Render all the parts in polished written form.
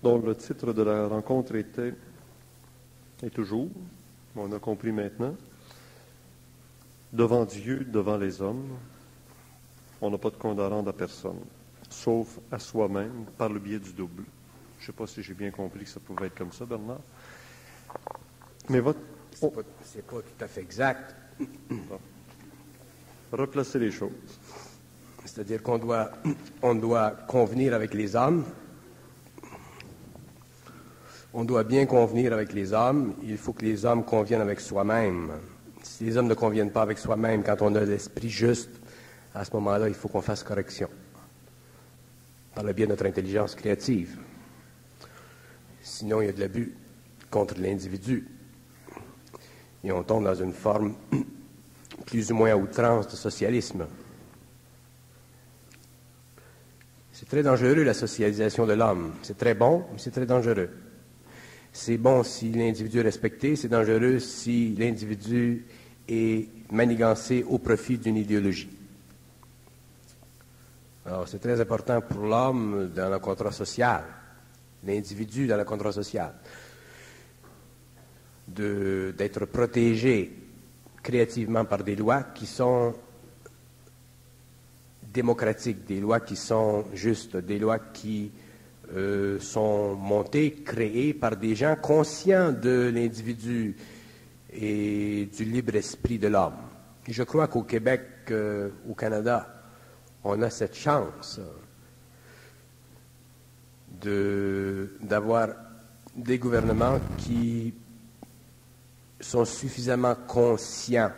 dont le titre de la rencontre était, et toujours, on a compris maintenant, devant Dieu, devant les hommes, on n'a pas de compte à rendre à personne, sauf à soi-même par le biais du double. Je ne sais pas si j'ai bien compris que ça pouvait être comme ça, Bernard. Mais votre... C'est pas tout à fait exact. Bon. Replacer les choses. C'est-à-dire on doit convenir avec les hommes. On doit bien convenir avec les hommes. Il faut que les hommes conviennent avec soi-même. Si les hommes ne conviennent pas avec soi-même, quand on a l'esprit juste, à ce moment-là, il faut qu'on fasse correction par le biais de notre intelligence créative. Sinon, il y a de l'abus contre l'individu. Et on tombe dans une forme plus ou moins à outrance de socialisme. C'est très dangereux, la socialisation de l'homme. C'est très bon, mais c'est très dangereux. C'est bon si l'individu est respecté, c'est dangereux si l'individu est manigancé au profit d'une idéologie. Alors, c'est très important pour l'homme dans le contrat social, l'individu dans le contrat social, d'être protégé créativement par des lois qui sont démocratiques, des lois qui sont justes, des lois qui sont montées, créées par des gens conscients de l'individu et du libre esprit de l'homme. Et je crois qu'au Québec, au Canada, on a cette chance d'avoir des gouvernements qui sont suffisamment conscients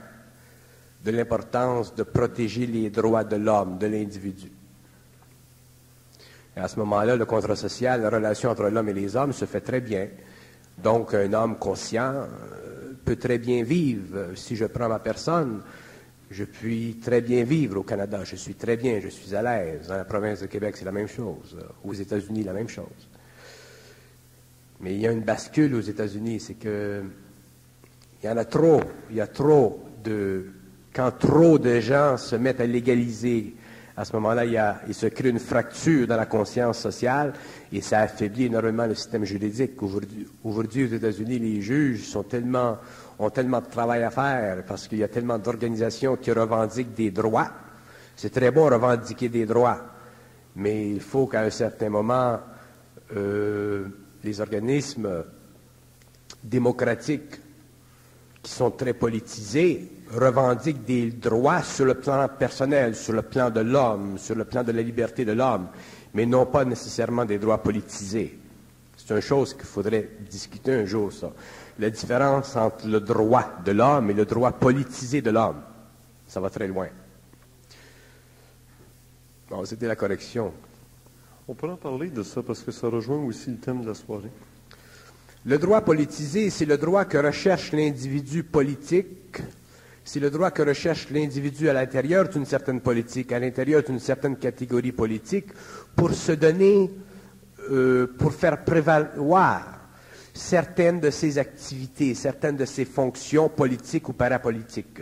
de l'importance de protéger les droits de l'homme, de l'individu. Et à ce moment-là, le contrat social, la relation entre l'homme et les hommes se fait très bien. Donc, un homme conscient peut très bien vivre. Si je prends ma personne, je puis très bien vivre au Canada. Je suis très bien, je suis à l'aise. Dans la province de Québec, c'est la même chose. Aux États-Unis, la même chose. Mais il y a une bascule aux États-Unis, c'est que il y en a trop. Il y a trop de... Quand trop de gens se mettent à légaliser, à ce moment-là, il se crée une fracture dans la conscience sociale et ça affaiblit énormément le système juridique. Aujourd'hui, aux États-Unis, les juges ont tellement de travail à faire parce qu'il y a tellement d'organisations qui revendiquent des droits. C'est très bon revendiquer des droits, mais il faut qu'à un certain moment, les organismes démocratiques qui sont très politisés revendiquent des droits sur le plan personnel, sur le plan de l'homme, sur le plan de la liberté de l'homme, mais non pas nécessairement des droits politisés. C'est une chose qu'il faudrait discuter un jour, ça. La différence entre le droit de l'homme et le droit politisé de l'homme. Ça va très loin. Bon, c'était la correction. On pourrait en parler de ça parce que ça rejoint aussi le thème de la soirée. Le droit politisé, c'est le droit que recherche l'individu politique. C'est le droit que recherche l'individu à l'intérieur d'une certaine politique, à l'intérieur d'une certaine catégorie politique, pour se donner, pour faire prévaloir certaines de ses activités, certaines de ses fonctions politiques ou parapolitiques.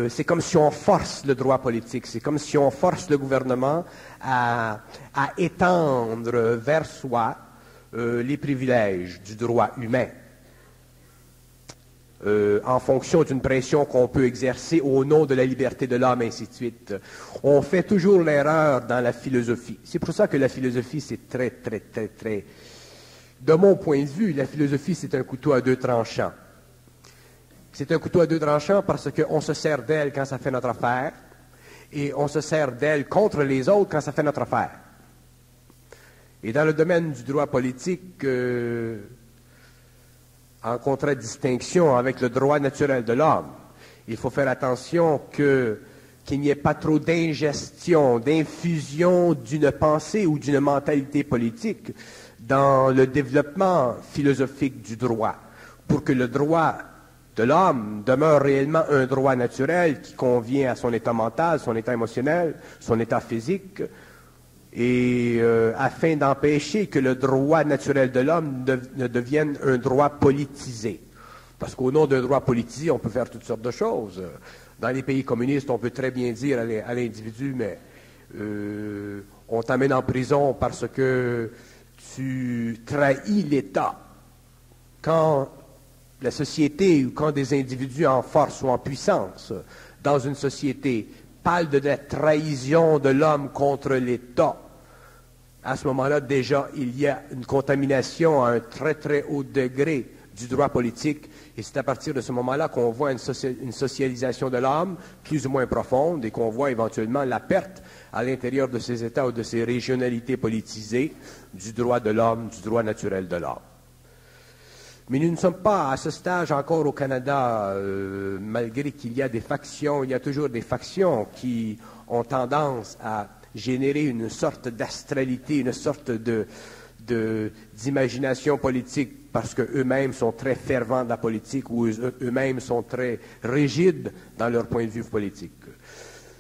C'est comme si on force le droit politique, c'est comme si on force le gouvernement à étendre vers soi les privilèges du droit humain. En fonction d'une pression qu'on peut exercer au nom de la liberté de l'homme, ainsi de suite. On fait toujours l'erreur dans la philosophie. C'est pour ça que la philosophie, c'est très... De mon point de vue, la philosophie, c'est un couteau à deux tranchants. C'est un couteau à deux tranchants parce qu'on se sert d'elle quand ça fait notre affaire et on se sert d'elle contre les autres quand ça fait notre affaire. Et dans le domaine du droit politique... en contradistinction avec le droit naturel de l'homme. Il faut faire attention qu'il n'y ait pas trop d'ingestion, d'infusion d'une pensée ou d'une mentalité politique dans le développement philosophique du droit, pour que le droit de l'homme demeure réellement un droit naturel qui convient à son état mental, son état émotionnel, son état physique, et afin d'empêcher que le droit naturel de l'homme ne devienne un droit politisé. Parce qu'au nom d'un droit politisé, on peut faire toutes sortes de choses. Dans les pays communistes, on peut très bien dire à l'individu, mais on t'amène en prison parce que tu trahis l'État, quand la société ou quand des individus en force ou en puissance dans une société parlent de la trahison de l'homme contre l'État, à ce moment-là, déjà, il y a une contamination à un très, très haut degré du droit politique. Et c'est à partir de ce moment-là qu'on voit une socialisation de l'homme plus ou moins profonde et qu'on voit éventuellement la perte à l'intérieur de ces États ou de ces régionalités politisées du droit de l'homme, du droit naturel de l'homme. Mais nous ne sommes pas à ce stage encore au Canada, malgré qu'il y a des factions, il y a toujours des factions qui ont tendance à générer une sorte d'astralité, une sorte d'imagination politique, parce qu'eux-mêmes sont très fervents de la politique ou eux-mêmes sont très rigides dans leur point de vue politique.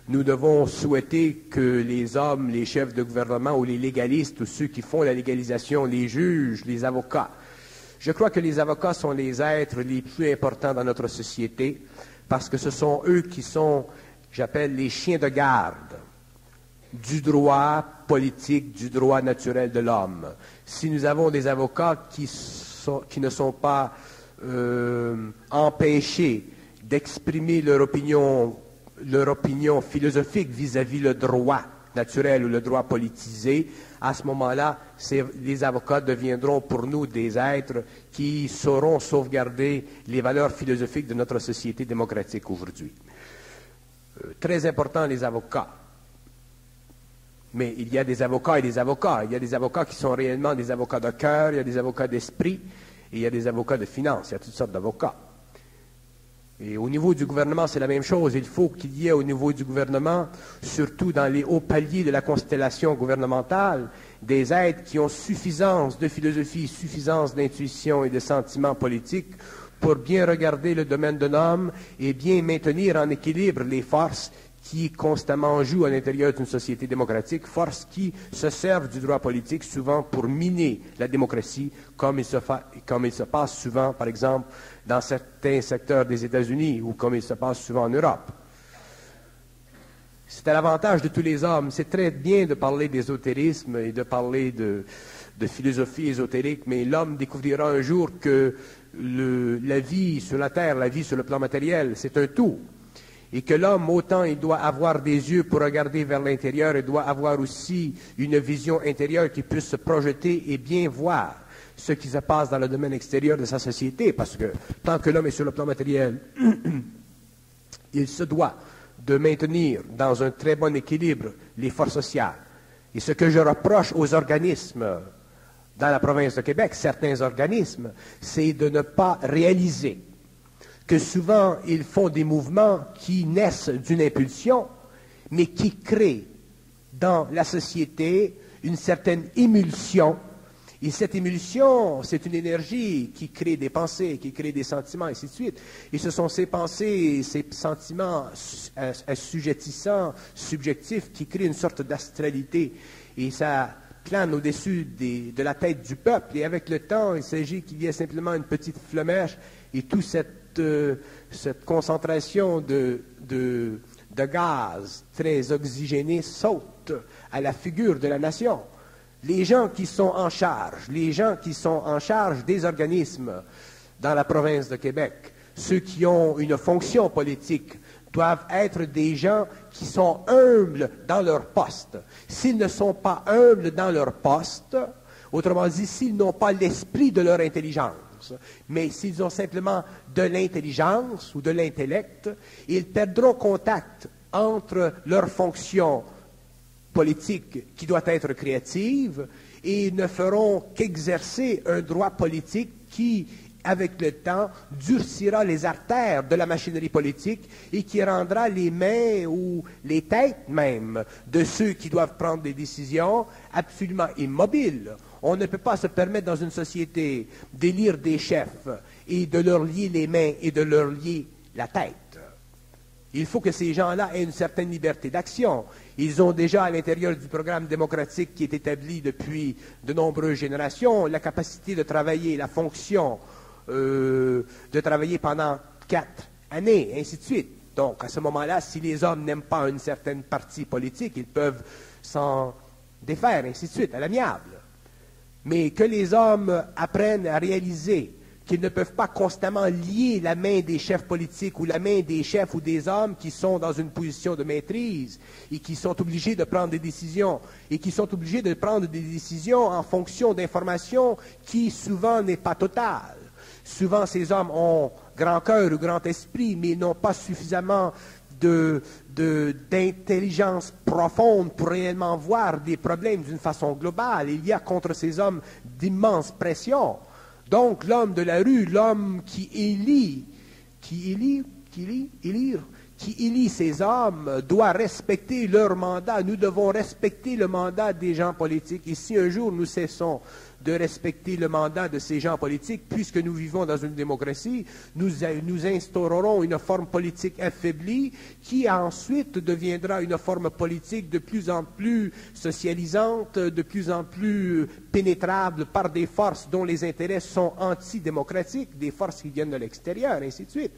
Nous devons souhaiter que les hommes, les chefs de gouvernement ou les légalistes ou ceux qui font la légalisation, les juges, les avocats, je crois que les avocats sont les êtres les plus importants dans notre société parce que ce sont eux qui sont, j'appelle, les chiens de garde du droit politique, du droit naturel de l'homme. Si nous avons des avocats qui ne sont pas empêchés d'exprimer leur opinion philosophique vis-à-vis le droit naturel ou le droit politisé, à ce moment-là, les avocats deviendront pour nous des êtres qui sauront sauvegarder les valeurs philosophiques de notre société démocratique aujourd'hui. Très important, les avocats. Mais il y a des avocats et des avocats. Il y a des avocats qui sont réellement des avocats de cœur, il y a des avocats d'esprit, et il y a des avocats de finance. Il y a toutes sortes d'avocats. Et au niveau du gouvernement, c'est la même chose. Il faut qu'il y ait au niveau du gouvernement, surtout dans les hauts paliers de la constellation gouvernementale, des êtres qui ont suffisance de philosophie, suffisance d'intuition et de sentiments politiques pour bien regarder le domaine d'un homme et bien maintenir en équilibre les forces qui constamment jouent à l'intérieur d'une société démocratique, forces qui se servent du droit politique souvent pour miner la démocratie, comme il se passe souvent, par exemple, dans certains secteurs des États-Unis ou comme il se passe souvent en Europe. C'est à l'avantage de tous les hommes. C'est très bien de parler d'ésotérisme et de parler de philosophie ésotérique, mais l'homme découvrira un jour que la vie sur la terre, la vie sur le plan matériel, c'est un tout. Et que l'homme, autant il doit avoir des yeux pour regarder vers l'intérieur, il doit avoir aussi une vision intérieure qui puisse se projeter et bien voir ce qui se passe dans le domaine extérieur de sa société, parce que tant que l'homme est sur le plan matériel, il se doit de maintenir dans un très bon équilibre les forces sociales. Et ce que je reproche aux organismes dans la province de Québec, certains organismes, c'est de ne pas réaliser que souvent ils font des mouvements qui naissent d'une impulsion, mais qui créent dans la société une certaine émulsion. Et cette émulsion, c'est une énergie qui crée des pensées, qui crée des sentiments, et ainsi de suite. Et ce sont ces pensées, ces sentiments assujettissants, subjectifs, qui créent une sorte d'astralité. Et ça plane au-dessus de la tête du peuple. Et avec le temps, il s'agit qu'il y ait simplement une petite flammèche et toute cette concentration de gaz très oxygéné saute à la figure de la nation. Les gens qui sont en charge des organismes dans la province de Québec, ceux qui ont une fonction politique, doivent être des gens qui sont humbles dans leur poste. S'ils ne sont pas humbles dans leur poste, autrement dit, s'ils n'ont pas l'esprit de leur intelligence, mais s'ils ont simplement de l'intelligence ou de l'intellect, ils perdront contact entre leur fonction politique qui doit être créative et ne feront qu'exercer un droit politique qui, avec le temps, durcira les artères de la machinerie politique et qui rendra les mains ou les têtes même de ceux qui doivent prendre des décisions absolument immobiles. On ne peut pas se permettre dans une société d'élire des chefs et de leur lier les mains et de leur lier la tête. Il faut que ces gens-là aient une certaine liberté d'action. Ils ont déjà à l'intérieur du programme démocratique qui est établi depuis de nombreuses générations la capacité de travailler la fonction, de travailler pendant 4 années, ainsi de suite. Donc, à ce moment-là, si les hommes n'aiment pas une certaine partie politique, ils peuvent s'en défaire, ainsi de suite, à l'amiable. mais que les hommes apprennent à réaliser qu'ils ne peuvent pas constamment lier la main des chefs politiques ou la main des chefs ou des hommes qui sont dans une position de maîtrise et qui sont obligés de prendre des décisions et qui sont obligés de prendre des décisions en fonction d'informations qui souvent n'est pas totale. Souvent, ces hommes ont grand cœur ou grand esprit, mais n'ont pas suffisamment d'intelligence profonde pour réellement voir des problèmes d'une façon globale. Il y a contre ces hommes d'immenses pressions. Donc, l'homme de la rue, l'homme qui élit ces hommes, doit respecter leur mandat. Nous devons respecter le mandat des gens politiques. Et si un jour nous cessons de respecter le mandat de ces gens politiques, puisque nous vivons dans une démocratie, nous instaurerons une forme politique affaiblie qui ensuite deviendra une forme politique de plus en plus socialisante, de plus en plus pénétrable par des forces dont les intérêts sont antidémocratiques, des forces qui viennent de l'extérieur, ainsi de suite.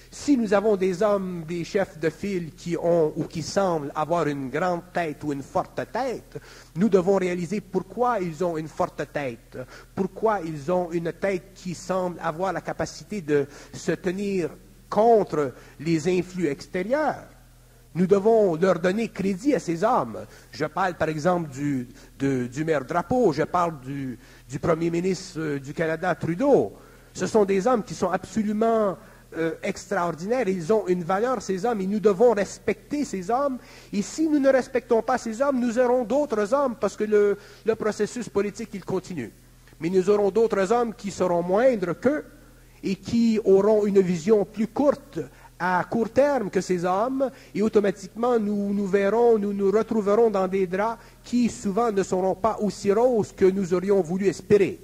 Si nous avons des hommes, des chefs de file qui ont ou qui semblent avoir une grande tête ou une forte tête, nous devons réaliser pourquoi ils ont une forte tête, pourquoi ils ont une tête qui semble avoir la capacité de se tenir contre les influx extérieurs. Nous devons leur donner crédit à ces hommes. Je parle par exemple du maire Drapeau, je parle du premier ministre du Canada, Trudeau. Ce sont des hommes qui sont absolument extraordinaires. Ils ont une valeur, ces hommes, et nous devons respecter ces hommes. Et si nous ne respectons pas ces hommes, nous aurons d'autres hommes, parce que le processus politique, il continue. Mais nous aurons d'autres hommes qui seront moindres qu'eux et qui auront une vision plus courte, à court terme que ces hommes, et automatiquement nous nous retrouverons dans des draps qui souvent ne seront pas aussi roses que nous aurions voulu espérer.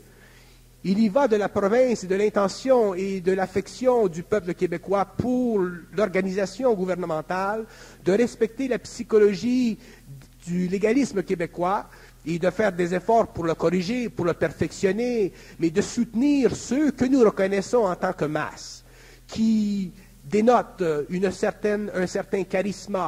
Il y va de la province, de l'intention et de l'affection du peuple québécois pour l'organisation gouvernementale, de respecter la psychologie du légalisme québécois et de faire des efforts pour le corriger, pour le perfectionner, mais de soutenir ceux que nous reconnaissons en tant que masse, qui dénotent un certain charisme,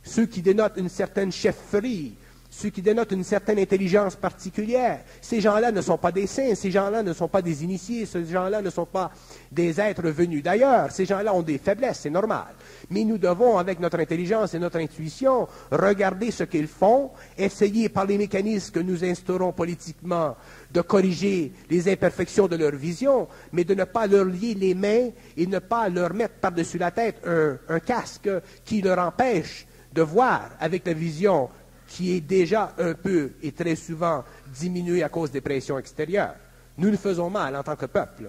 ceux qui dénotent une certaine chefferie, ceux qui dénotent une certaine intelligence particulière. Ces gens-là ne sont pas des saints, ces gens-là ne sont pas des initiés, ces gens-là ne sont pas des êtres venus d'ailleurs. Ces gens-là ont des faiblesses, c'est normal. Mais nous devons, avec notre intelligence et notre intuition, regarder ce qu'ils font, essayer par les mécanismes que nous instaurons politiquement de corriger les imperfections de leur vision, mais de ne pas leur lier les mains et ne pas leur mettre par-dessus la tête un casque qui leur empêche de voir avec la vision qui est déjà un peu et très souvent diminuée à cause des pressions extérieures. Nous nous faisons mal en tant que peuple.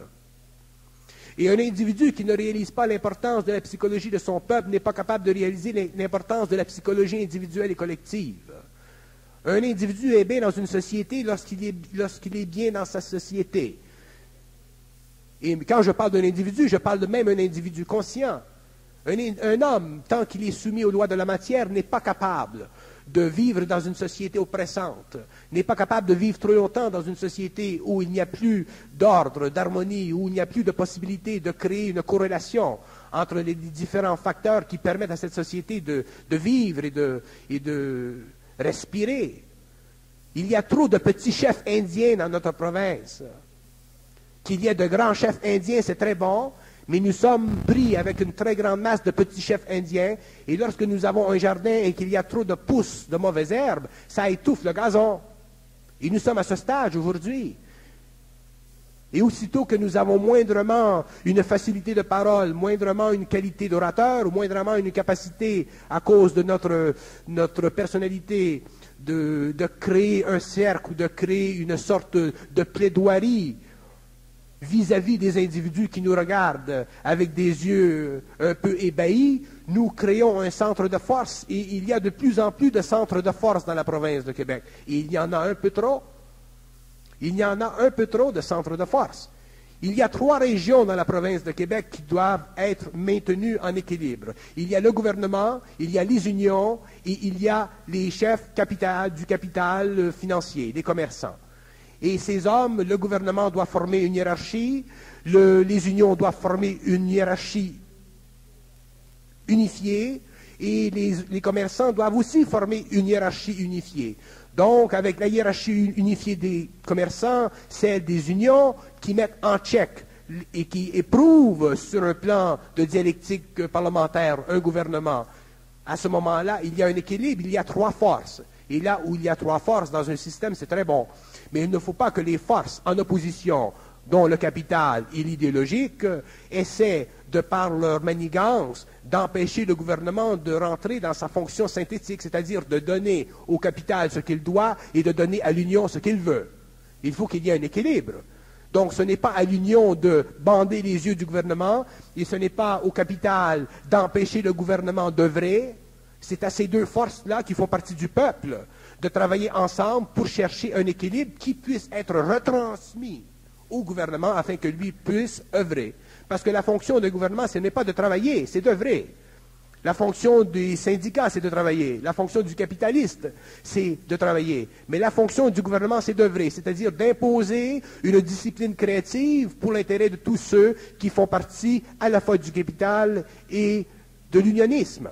Et un individu qui ne réalise pas l'importance de la psychologie de son peuple n'est pas capable de réaliser l'importance de la psychologie individuelle et collective. Un individu est bien dans une société lorsqu'il est bien dans sa société. Et quand je parle d'un individu, je parle de même un individu conscient. Un homme, tant qu'il est soumis aux lois de la matière, n'est pas capable de vivre dans une société oppressante, n'est pas capable de vivre trop longtemps dans une société où il n'y a plus d'ordre, d'harmonie, où il n'y a plus de possibilité de créer une corrélation entre les différents facteurs qui permettent à cette société de vivre et de respirer. Il y a trop de petits chefs indiens dans notre province. Qu'il y ait de grands chefs indiens, c'est très bon, mais nous sommes pris avec une très grande masse de petits chefs indiens, et lorsque nous avons un jardin et qu'il y a trop de pousses de mauvaises herbes, ça étouffe le gazon. Et nous sommes à ce stade aujourd'hui. Et aussitôt que nous avons moindrement une facilité de parole, moindrement une qualité d'orateur, ou moindrement une capacité, à cause de notre personnalité, de créer un cercle ou de créer une sorte de plaidoirie vis-à-vis des individus qui nous regardent avec des yeux un peu ébahis, nous créons un centre de force et il y a de plus en plus de centres de force dans la province de Québec. Et il y en a un peu trop. Il y en a un peu trop de centres de force. Il y a 3 régions dans la province de Québec qui doivent être maintenues en équilibre. Il y a le gouvernement, il y a les unions et il y a les chefs du capital financier, les commerçants. Et ces hommes, le gouvernement doit former une hiérarchie, les unions doivent former une hiérarchie unifiée, et les commerçants doivent aussi former une hiérarchie unifiée. Donc, avec la hiérarchie unifiée des commerçants, celle des unions, qui mettent en check et qui éprouvent sur un plan de dialectique parlementaire un gouvernement, à ce moment-là, il y a un équilibre, il y a trois forces. Et là où il y a trois forces dans un système, c'est très bon. Mais il ne faut pas que les forces en opposition, dont le capital et l'idéologique, essaient, de par leur manigance, d'empêcher le gouvernement de rentrer dans sa fonction synthétique, c'est-à-dire de donner au capital ce qu'il doit et de donner à l'union ce qu'il veut. Il faut qu'il y ait un équilibre. Donc ce n'est pas à l'union de bander les yeux du gouvernement et ce n'est pas au capital d'empêcher le gouvernement d'œuvrer. C'est à ces deux forces-là qui font partie du peuple de travailler ensemble pour chercher un équilibre qui puisse être retransmis au gouvernement afin que lui puisse œuvrer. Parce que la fonction du gouvernement, ce n'est pas de travailler, c'est d'œuvrer. La fonction des syndicats, c'est de travailler. La fonction du capitaliste, c'est de travailler. Mais la fonction du gouvernement, c'est d'œuvrer, c'est-à-dire d'imposer une discipline créative pour l'intérêt de tous ceux qui font partie à la fois du capital et de l'unionisme.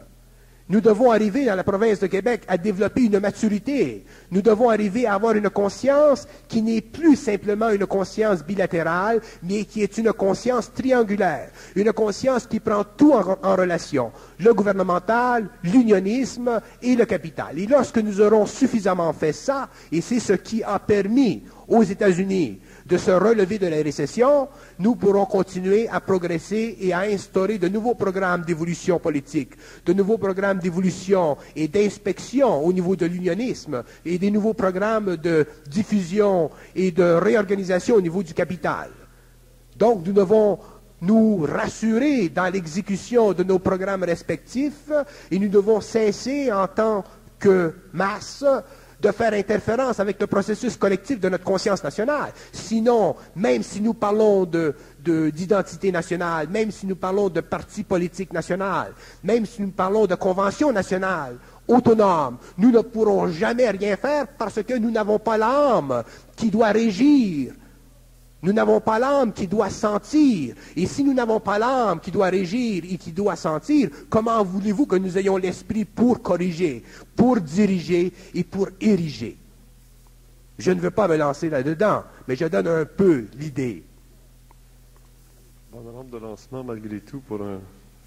Nous devons arriver dans la province de Québec à développer une maturité. Nous devons arriver à avoir une conscience qui n'est plus simplement une conscience bilatérale, mais qui est une conscience triangulaire. Une conscience qui prend tout en relation. Le gouvernemental, l'unionisme et le capital. Et lorsque nous aurons suffisamment fait ça, et c'est ce qui a permis aux États-Unis de se relever de la récession, nous pourrons continuer à progresser et à instaurer de nouveaux programmes d'évolution politique, de nouveaux programmes d'évolution et d'inspection au niveau de l'unionisme et des nouveaux programmes de diffusion et de réorganisation au niveau du capital. Donc nous devons nous rassurer dans l'exécution de nos programmes respectifs et nous devons cesser en tant que masse de faire interférence avec le processus collectif de notre conscience nationale. Sinon, même si nous parlons d'identité nationale, même si nous parlons de parti politique national, même si nous parlons de convention nationale autonome, nous ne pourrons jamais rien faire parce que nous n'avons pas l'âme qui doit régir. Nous n'avons pas l'âme qui doit sentir. Et si nous n'avons pas l'âme qui doit régir et qui doit sentir, comment voulez-vous que nous ayons l'esprit pour corriger, pour diriger et pour ériger? Je ne veux pas me lancer là-dedans, mais je donne un peu l'idée. Bonne rampe de lancement, malgré tout, pour un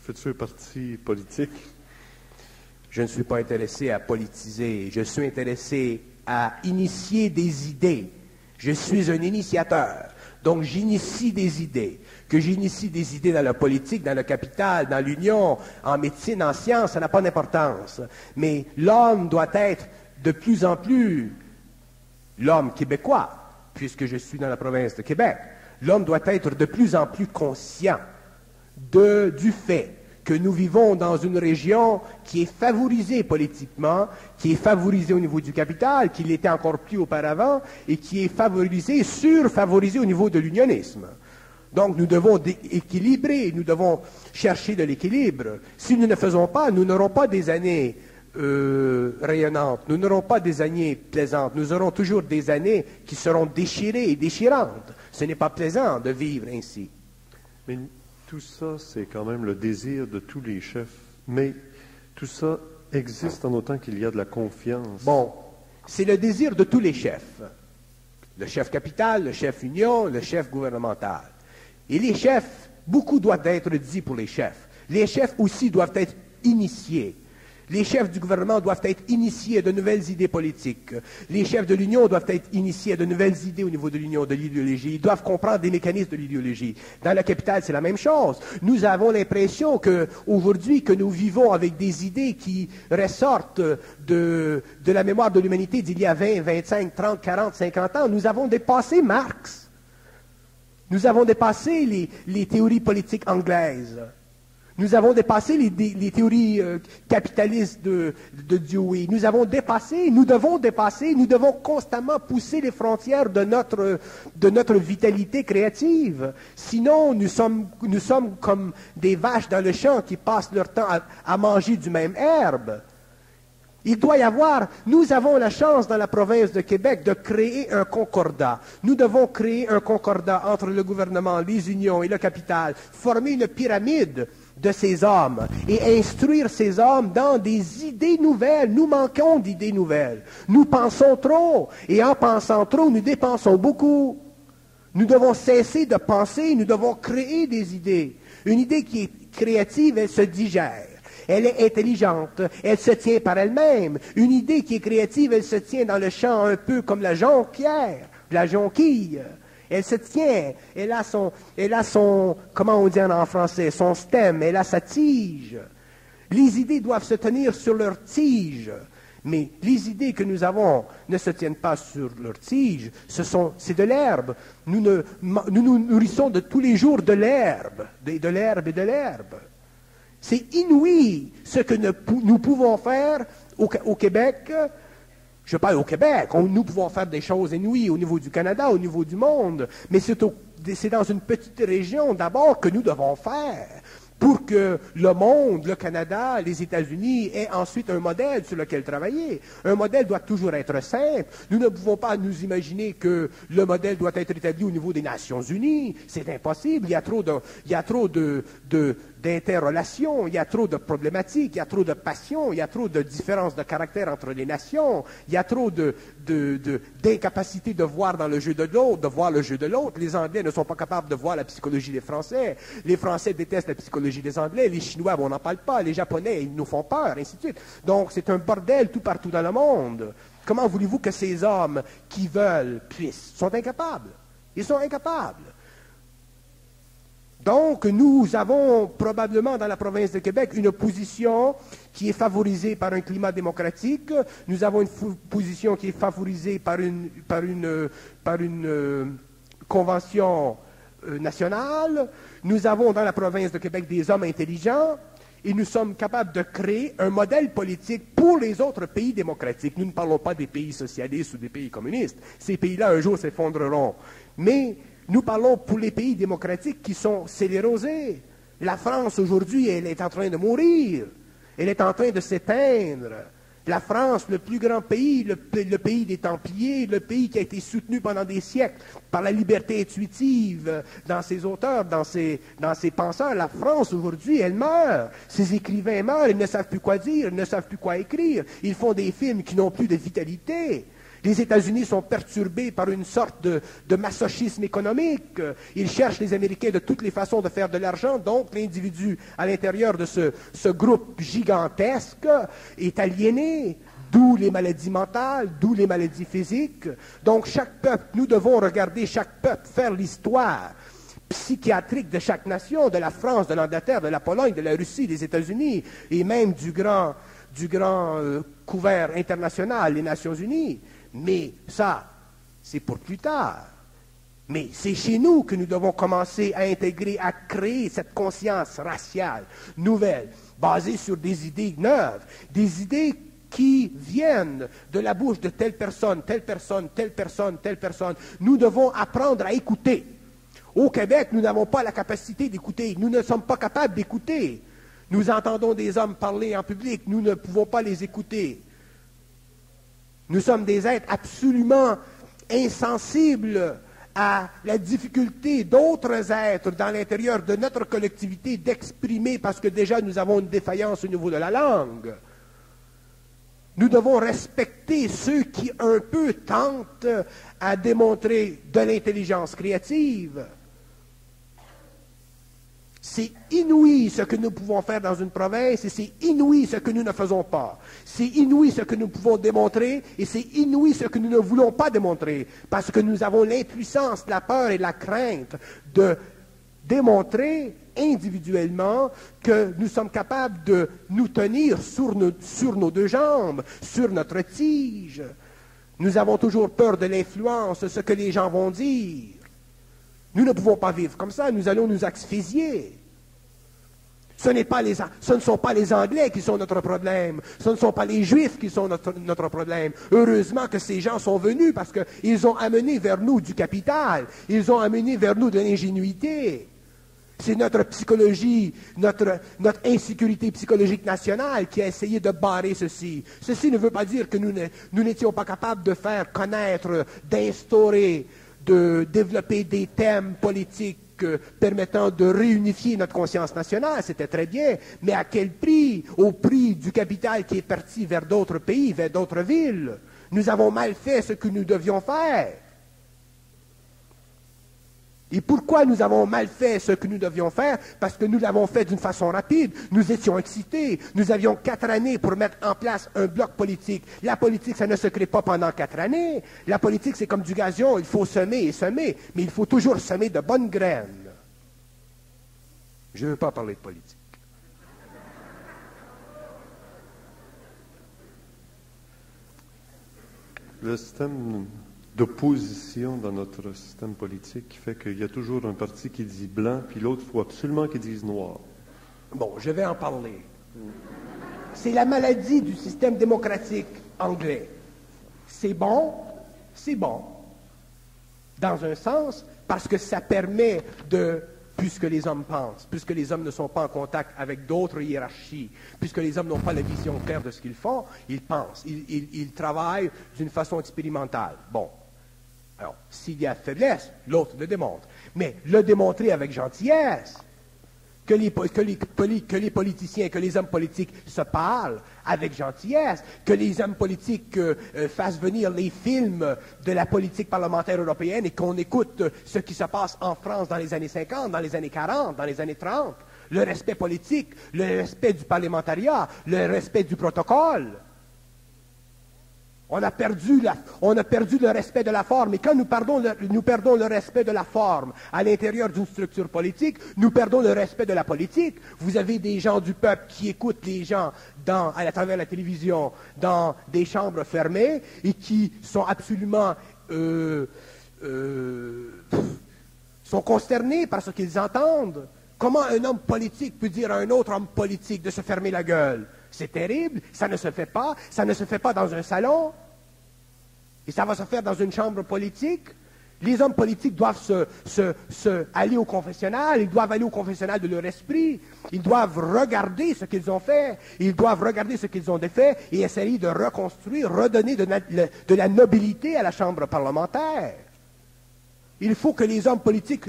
futur parti politique. Je ne suis pas intéressé à politiser. Je suis intéressé à initier des idées. Je suis un initiateur. Donc, j'initie des idées. Que j'initie des idées dans la politique, dans le capital, dans l'union, en médecine, en sciences, ça n'a pas d'importance. Mais l'homme doit être de plus en plus, l'homme québécois, puisque je suis dans la province de Québec, l'homme doit être de plus en plus conscient du fait que nous vivons dans une région qui est favorisée politiquement, qui est favorisée au niveau du capital, qui l'était encore plus auparavant, et qui est favorisée, surfavorisée au niveau de l'unionisme. Donc nous devons équilibrer, nous devons chercher de l'équilibre. Si nous ne faisons pas, nous n'aurons pas des années rayonnantes, nous n'aurons pas des années plaisantes, nous aurons toujours des années qui seront déchirées et déchirantes. Ce n'est pas plaisant de vivre ainsi. Mais tout ça, c'est quand même le désir de tous les chefs. Mais tout ça existe en autant qu'il y a de la confiance. Bon, c'est le désir de tous les chefs. Le chef capital, le chef union, le chef gouvernemental. Et les chefs, beaucoup doit être dit pour les chefs. Les chefs aussi doivent être initiés. Les chefs du gouvernement doivent être initiés à de nouvelles idées politiques. Les chefs de l'Union doivent être initiés à de nouvelles idées au niveau de l'Union, de l'idéologie. Ils doivent comprendre des mécanismes de l'idéologie. Dans la capitale, c'est la même chose. Nous avons l'impression qu'aujourd'hui, que nous vivons avec des idées qui ressortent de la mémoire de l'humanité d'il y a 20, 25, 30, 40, 50 ans. Nous avons dépassé Marx. Nous avons dépassé les théories politiques anglaises. Nous avons dépassé les théories capitalistes de Dewey. Nous avons dépassé, nous devons constamment pousser les frontières de notre vitalité créative. Sinon, nous sommes comme des vaches dans le champ qui passent leur temps à manger du même herbe. Il doit y avoir, nous avons la chance dans la province de Québec de créer un concordat. Nous devons créer un concordat entre le gouvernement, les unions et le capital, former une pyramide de ces hommes et instruire ces hommes dans des idées nouvelles. Nous manquons d'idées nouvelles. Nous pensons trop et en pensant trop, nous dépensons beaucoup. Nous devons cesser de penser, nous devons créer des idées. Une idée qui est créative, elle se digère. Elle est intelligente, elle se tient par elle-même. Une idée qui est créative, elle se tient dans le champ un peu comme la jonquière, la jonquille. Elle se tient, elle a son, comment on dit en français, son stem, elle a sa tige. Les idées doivent se tenir sur leur tige. Mais les idées que nous avons ne se tiennent pas sur leur tige, c'est de l'herbe. Nous nous nourrissons de tous les jours de l'herbe, de l'herbe et de l'herbe. C'est inouï ce que nous pouvons faire au Québec. Je parle au Québec, nous pouvons faire des choses inouïes au niveau du Canada, au niveau du monde, mais c'est dans une petite région d'abord que nous devons faire pour que le monde, le Canada, les États-Unis aient ensuite un modèle sur lequel travailler. Un modèle doit toujours être simple. Nous ne pouvons pas nous imaginer que le modèle doit être établi au niveau des Nations Unies. C'est impossible. Il y a trop d'interrelations, il y a trop de problématiques, il y a trop de passions, il y a trop de différences de caractère entre les nations, il y a trop d'incapacité de voir dans le jeu de l'autre, de voir le jeu de l'autre. Les Anglais ne sont pas capables de voir la psychologie des Français. Les Français détestent la psychologie des Anglais. Les Chinois, on n'en parle pas. Les Japonais, ils nous font peur, ainsi de suite. Donc, c'est un bordel tout partout dans le monde. Comment voulez-vous que ces hommes qui veulent puissent? Ils sont incapables. Ils sont incapables. Donc, nous avons probablement dans la province de Québec une position qui est favorisée par un climat démocratique. Nous avons une position qui est favorisée par une convention nationale. Nous avons dans la province de Québec des hommes intelligents et nous sommes capables de créer un modèle politique pour les autres pays démocratiques. Nous ne parlons pas des pays socialistes ou des pays communistes. Ces pays-là, un jour, s'effondreront. Mais nous parlons pour les pays démocratiques qui sont sclérosés. La France, aujourd'hui, elle est en train de mourir. Elle est en train de s'éteindre. La France, le plus grand pays, le pays des Templiers, le pays qui a été soutenu pendant des siècles par la liberté intuitive dans ses auteurs, dans ses penseurs. La France, aujourd'hui, elle meurt. Ses écrivains meurent, ils ne savent plus quoi dire, ils ne savent plus quoi écrire. Ils font des films qui n'ont plus de vitalité. Les États-Unis sont perturbés par une sorte de masochisme économique. Ils cherchent, les Américains, de toutes les façons de faire de l'argent. Donc, l'individu, à l'intérieur de ce groupe gigantesque, est aliéné. D'où les maladies mentales, d'où les maladies physiques. Donc, chaque peuple, nous devons regarder chaque peuple faire l'histoire psychiatrique de chaque nation, de la France, de l'Angleterre, de la Pologne, de la Russie, des États-Unis, et même du grand couvert international, les Nations Unies. Mais ça, c'est pour plus tard. Mais c'est chez nous que nous devons commencer à intégrer, à créer cette conscience raciale nouvelle, basée sur des idées neuves, des idées qui viennent de la bouche de telle personne, telle personne, telle personne, telle personne. Nous devons apprendre à écouter. Au Québec, nous n'avons pas la capacité d'écouter. Nous ne sommes pas capables d'écouter. Nous entendons des hommes parler en public, nous ne pouvons pas les écouter. Nous sommes des êtres absolument insensibles à la difficulté d'autres êtres dans l'intérieur de notre collectivité d'exprimer, parce que déjà nous avons une défaillance au niveau de la langue. Nous devons respecter ceux qui un peu tentent à démontrer de l'intelligence créative. C'est inouï ce que nous pouvons faire dans une province et c'est inouï ce que nous ne faisons pas. C'est inouï ce que nous pouvons démontrer et c'est inouï ce que nous ne voulons pas démontrer parce que nous avons l'impuissance, la peur et la crainte de démontrer individuellement que nous sommes capables de nous tenir sur nos deux jambes, sur notre tige. Nous avons toujours peur de l'influence, ce que les gens vont dire. Nous ne pouvons pas vivre comme ça, nous allons nous asphyxier. Ce ne sont pas les Anglais qui sont notre problème, ce ne sont pas les Juifs qui sont notre problème. Heureusement que ces gens sont venus parce qu'ils ont amené vers nous du capital, ils ont amené vers nous de l'ingénuité. C'est notre psychologie, notre insécurité psychologique nationale qui a essayé de barrer ceci. Ceci ne veut pas dire que nous n'étions pas capables de faire connaître, d'instaurer, de développer des thèmes politiques politique permettant de réunifier notre conscience nationale, c'était très bien, mais à quel prix? Au prix du capital qui est parti vers d'autres pays, vers d'autres villes. Nous avons mal fait ce que nous devions faire. Et pourquoi nous avons mal fait ce que nous devions faire? Parce que nous l'avons fait d'une façon rapide. Nous étions excités. Nous avions 4 années pour mettre en place un bloc politique. La politique, ça ne se crée pas pendant 4 années. La politique, c'est comme du gazon. Il faut semer et semer. Mais il faut toujours semer de bonnes graines. Je ne veux pas parler de politique. Le système d'opposition dans notre système politique qui fait qu'il y a toujours un parti qui dit blanc, puis l'autre, il faut absolument qu'il dise noir. Bon, je vais en parler. C'est la maladie du système démocratique anglais. C'est bon, dans un sens, parce que ça permet de, puisque les hommes pensent, puisque les hommes ne sont pas en contact avec d'autres hiérarchies, puisque les hommes n'ont pas la vision claire de ce qu'ils font, ils pensent, ils travaillent d'une façon expérimentale. Bon. Alors, s'il y a faiblesse, l'autre le démontre. Mais le démontrer avec gentillesse, que les politiciens, que les hommes politiques se parlent avec gentillesse, que les hommes politiques fassent venir les films de la politique parlementaire européenne et qu'on écoute ce qui se passe en France dans les années 50, dans les années 40, dans les années 30. Le respect politique, le respect du parlementariat, le respect du protocole. On a perdu le respect de la forme. Et quand nous perdons le respect de la forme à l'intérieur d'une structure politique, nous perdons le respect de la politique. Vous avez des gens du peuple qui écoutent les gens à travers la télévision dans des chambres fermées et qui sont absolument sont consternés par ce qu'ils entendent. Comment un homme politique peut dire à un autre homme politique de se fermer la gueule? C'est terrible, ça ne se fait pas dans un salon, et ça va se faire dans une chambre politique. Les hommes politiques doivent aller au confessionnal, ils doivent aller au confessionnal de leur esprit, ils doivent regarder ce qu'ils ont fait, ils doivent regarder ce qu'ils ont défait et essayer de reconstruire, redonner de la nobilité à la chambre parlementaire. Il faut que les hommes politiques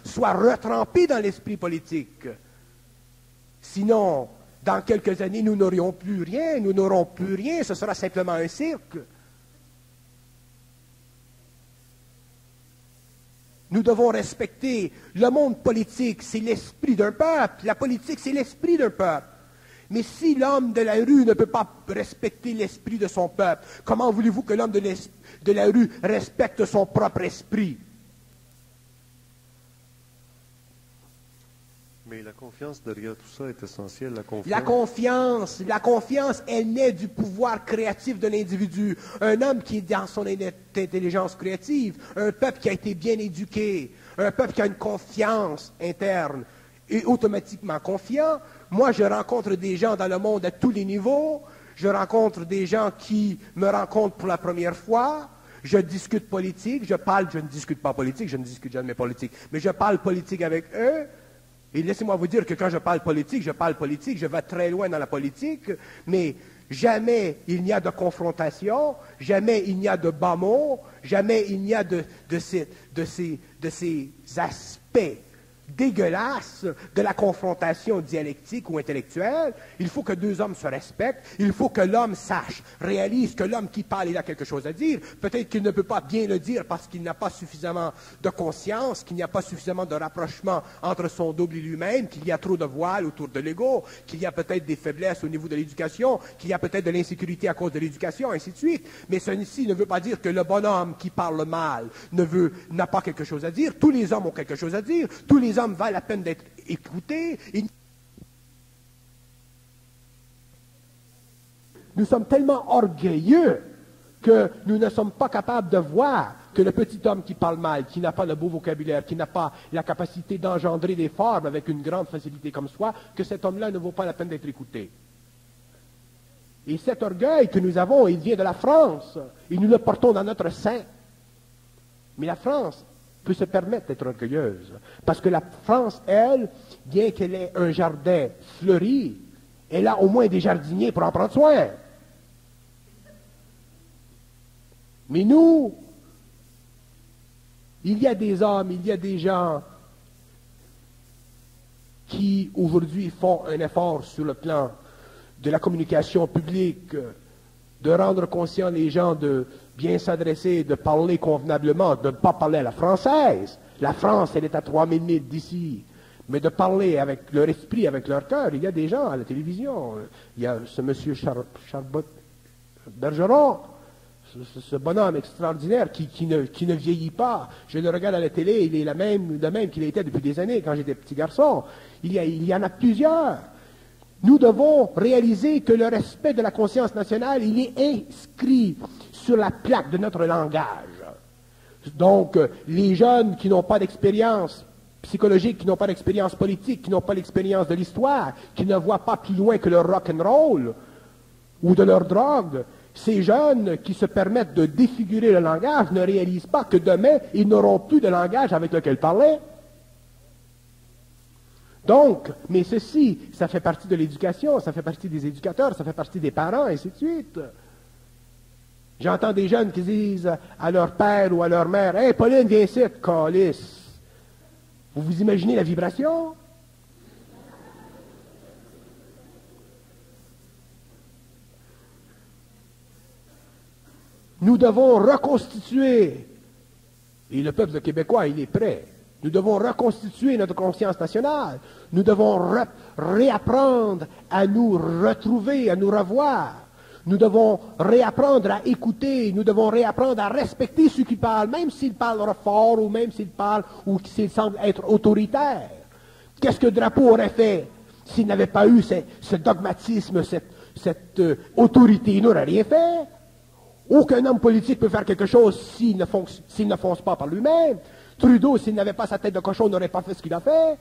soient retrempés dans l'esprit politique. Sinon, dans quelques années, nous n'aurons plus rien, ce sera simplement un cirque. Nous devons respecter le monde politique, c'est l'esprit d'un peuple. La politique, c'est l'esprit d'un peuple. Mais si l'homme de la rue ne peut pas respecter l'esprit de son peuple, comment voulez-vous que l'homme de la rue respecte son propre esprit? Mais la confiance derrière tout ça est essentielle. La confiance, elle naît du pouvoir créatif de l'individu. Un homme qui est dans son intelligence créative, un peuple qui a été bien éduqué, un peuple qui a une confiance interne est automatiquement confiant. Moi, je rencontre des gens dans le monde à tous les niveaux. Je rencontre des gens qui me rencontrent pour la première fois. Je discute politique, je ne discute pas politique, je ne discute jamais politique, mais je parle politique avec eux. Et laissez-moi vous dire que quand je parle politique, je vais très loin dans la politique, mais jamais il n'y a de confrontation, jamais il n'y a de bas mots, jamais il n'y a de ces aspects dégueulasse de la confrontation dialectique ou intellectuelle. Il faut que deux hommes se respectent. Il faut que l'homme réalise que l'homme qui parle, il a quelque chose à dire. Peut-être qu'il ne peut pas bien le dire parce qu'il n'a pas suffisamment de conscience, qu'il n'y a pas suffisamment de rapprochement entre son double et lui-même, qu'il y a trop de voiles autour de l'ego, qu'il y a peut-être des faiblesses au niveau de l'éducation, qu'il y a peut-être de l'insécurité à cause de l'éducation, ainsi de suite. Mais ceci ne veut pas dire que le bonhomme qui parle mal n'a pas quelque chose à dire. Tous les hommes ont quelque chose à dire. Tous les hommes valent la peine d'être écoutés. Nous sommes tellement orgueilleux que nous ne sommes pas capables de voir que le petit homme qui parle mal, qui n'a pas le beau vocabulaire, qui n'a pas la capacité d'engendrer des formes avec une grande facilité comme soi, que cet homme-là ne vaut pas la peine d'être écouté. Et cet orgueil que nous avons, il vient de la France, et nous le portons dans notre sein. Mais la France peut se permettre d'être orgueilleuse. Parce que la France, elle, bien qu'elle ait un jardin fleuri, elle a au moins des jardiniers pour en prendre soin. Mais nous, il y a des hommes, il y a des gens qui aujourd'hui font un effort sur le plan de la communication publique, de rendre conscients les gens de bien s'adresser, de parler convenablement, de ne pas parler à la française. La France, elle est à 3000 milles d'ici. Mais de parler avec leur esprit, avec leur cœur. Il y a des gens à la télévision. Il y a ce monsieur Charbot Bergeron, ce bonhomme extraordinaire qui ne vieillit pas. Je le regarde à la télé, il est le même qu'il était depuis des années quand j'étais petit garçon. Il y en a plusieurs. Nous devons réaliser que le respect de la conscience nationale, il est inscrit sur la plaque de notre langage. Donc, les jeunes qui n'ont pas d'expérience psychologique, qui n'ont pas d'expérience politique, qui n'ont pas l'expérience de l'histoire, qui ne voient pas plus loin que leur rock'n'roll ou de leur drogue, ces jeunes qui se permettent de défigurer le langage ne réalisent pas que demain, ils n'auront plus de langage avec lequel parler. Donc, mais ceci, ça fait partie de l'éducation, ça fait partie des éducateurs, ça fait partie des parents, et ainsi de suite. J'entends des jeunes qui disent à leur père ou à leur mère, « Hey, Pauline, viens ici, câlisse. » Vous vous imaginez la vibration? Nous devons reconstituer, et le peuple québécois, il est prêt, nous devons reconstituer notre conscience nationale. Nous devons réapprendre à nous retrouver, à nous revoir. Nous devons réapprendre à écouter. Nous devons réapprendre à respecter ceux qui parlent, même s'ils parlent fort ou même s'ils parlent ou s'ils semblent être autoritaires. Qu'est-ce que Drapeau aurait fait s'il n'avait pas eu ce dogmatisme, cette autorité? Il n'aurait rien fait. Aucun homme politique peut faire quelque chose s'il ne fonce pas par lui-même. Trudeau, s'il n'avait pas sa tête de cochon, n'aurait pas fait ce qu'il a fait.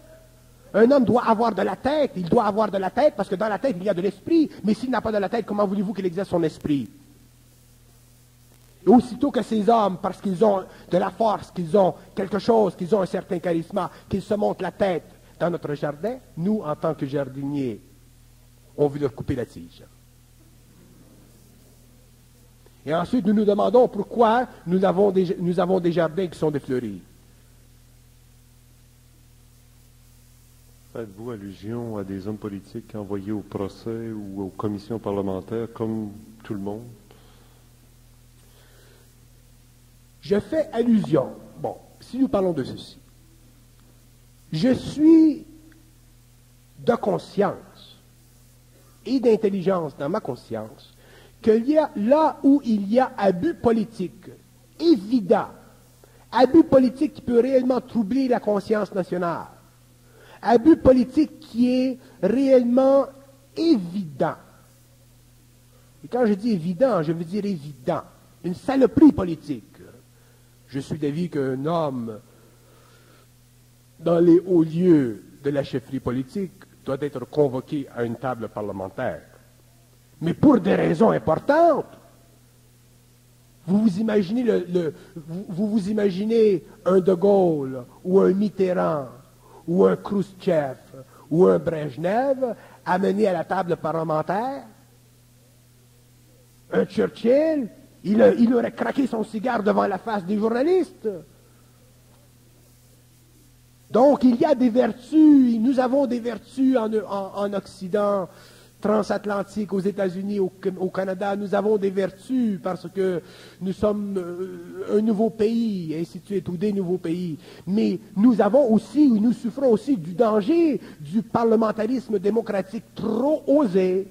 Un homme doit avoir de la tête. Il doit avoir de la tête parce que dans la tête, il y a de l'esprit. Mais s'il n'a pas de la tête, comment voulez-vous qu'il exerce son esprit? Et aussitôt que ces hommes, parce qu'ils ont de la force, qu'ils ont quelque chose, qu'ils ont un certain charisme, qu'ils se montent la tête dans notre jardin, nous, en tant que jardiniers, on veut leur couper la tige. Et ensuite, nous nous demandons pourquoi nous avons des jardins qui sont défleuris. Faites-vous allusion à des hommes politiques envoyés au procès ou aux commissions parlementaires comme tout le monde? Je fais allusion. Bon, si nous parlons de ceci. Je suis de conscience et d'intelligence dans ma conscience qu'il y a là où il y a abus politique évident, abus politique qui peut réellement troubler la conscience nationale, abus politique qui est réellement évident. Et quand je dis évident, je veux dire évident. Une saloperie politique. Je suis d'avis qu'un homme, dans les hauts lieux de la chefferie politique, doit être convoqué à une table parlementaire. Mais pour des raisons importantes. Vous vous imaginez un De Gaulle, ou un Mitterrand, ou un Khrouchtchev, ou un Brejnev amené à la table parlementaire? Un Churchill, il aurait craqué son cigare devant la face des journalistes. Donc, il y a des vertus, nous avons des vertus en Occident, transatlantique, aux États-Unis, au Canada, nous avons des vertus parce que nous sommes un nouveau pays, et ainsi de suite, ou des nouveaux pays. Mais nous souffrons aussi du danger du parlementarisme démocratique trop osé.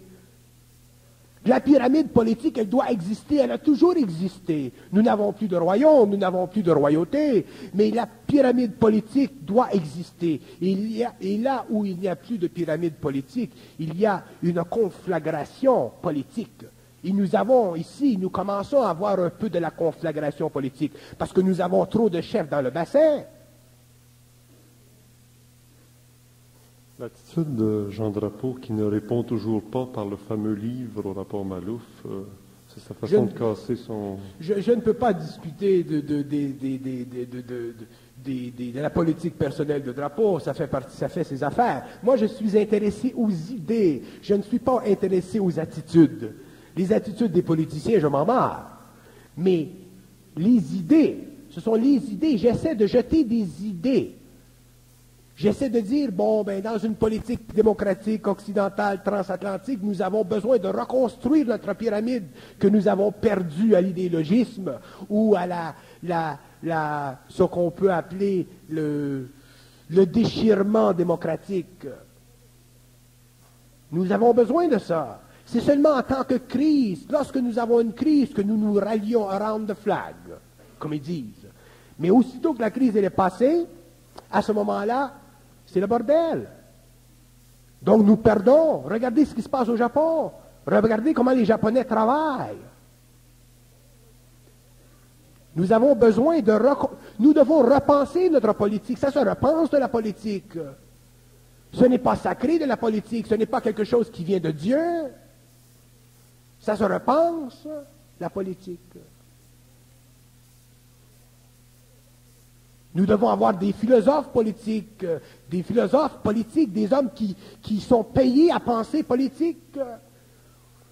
La pyramide politique, elle doit exister, elle a toujours existé. Nous n'avons plus de royaume, nous n'avons plus de royauté, mais la pyramide politique doit exister. Et là où il n'y a plus de pyramide politique, il y a une conflagration politique. Et nous commençons à avoir un peu de la conflagration politique, parce que nous avons trop de chefs dans le bassin. L'attitude de Jean Drapeau qui ne répond toujours pas par le fameux livre au rapport Malouf, c'est sa façon de casser son... Je ne peux pas discuter de la politique personnelle de Drapeau, ça fait ses affaires. Moi, je suis intéressé aux idées, je ne suis pas intéressé aux attitudes. Les attitudes des politiciens, je m'en marre. Mais les idées, ce sont les idées, j'essaie de jeter des idées J'essaie de dire, bon, ben, dans une politique démocratique, occidentale, transatlantique, nous avons besoin de reconstruire notre pyramide que nous avons perdue à l'idéologisme ou à ce qu'on peut appeler le déchirement démocratique. Nous avons besoin de ça. C'est seulement en tant que crise, lorsque nous avons une crise, que nous nous rallions around the flag, comme ils disent. Mais aussitôt que la crise elle est passée, à ce moment-là, c'est le bordel. Donc nous perdons. Regardez ce qui se passe au Japon. Regardez comment les Japonais travaillent. Nous avons besoin de... Nous devons repenser notre politique. Ça se repense de la politique. Ce n'est pas sacré de la politique. Ce n'est pas quelque chose qui vient de Dieu. Ça se repense, la politique. Nous devons avoir des philosophes politiques, des hommes qui sont payés à penser politique.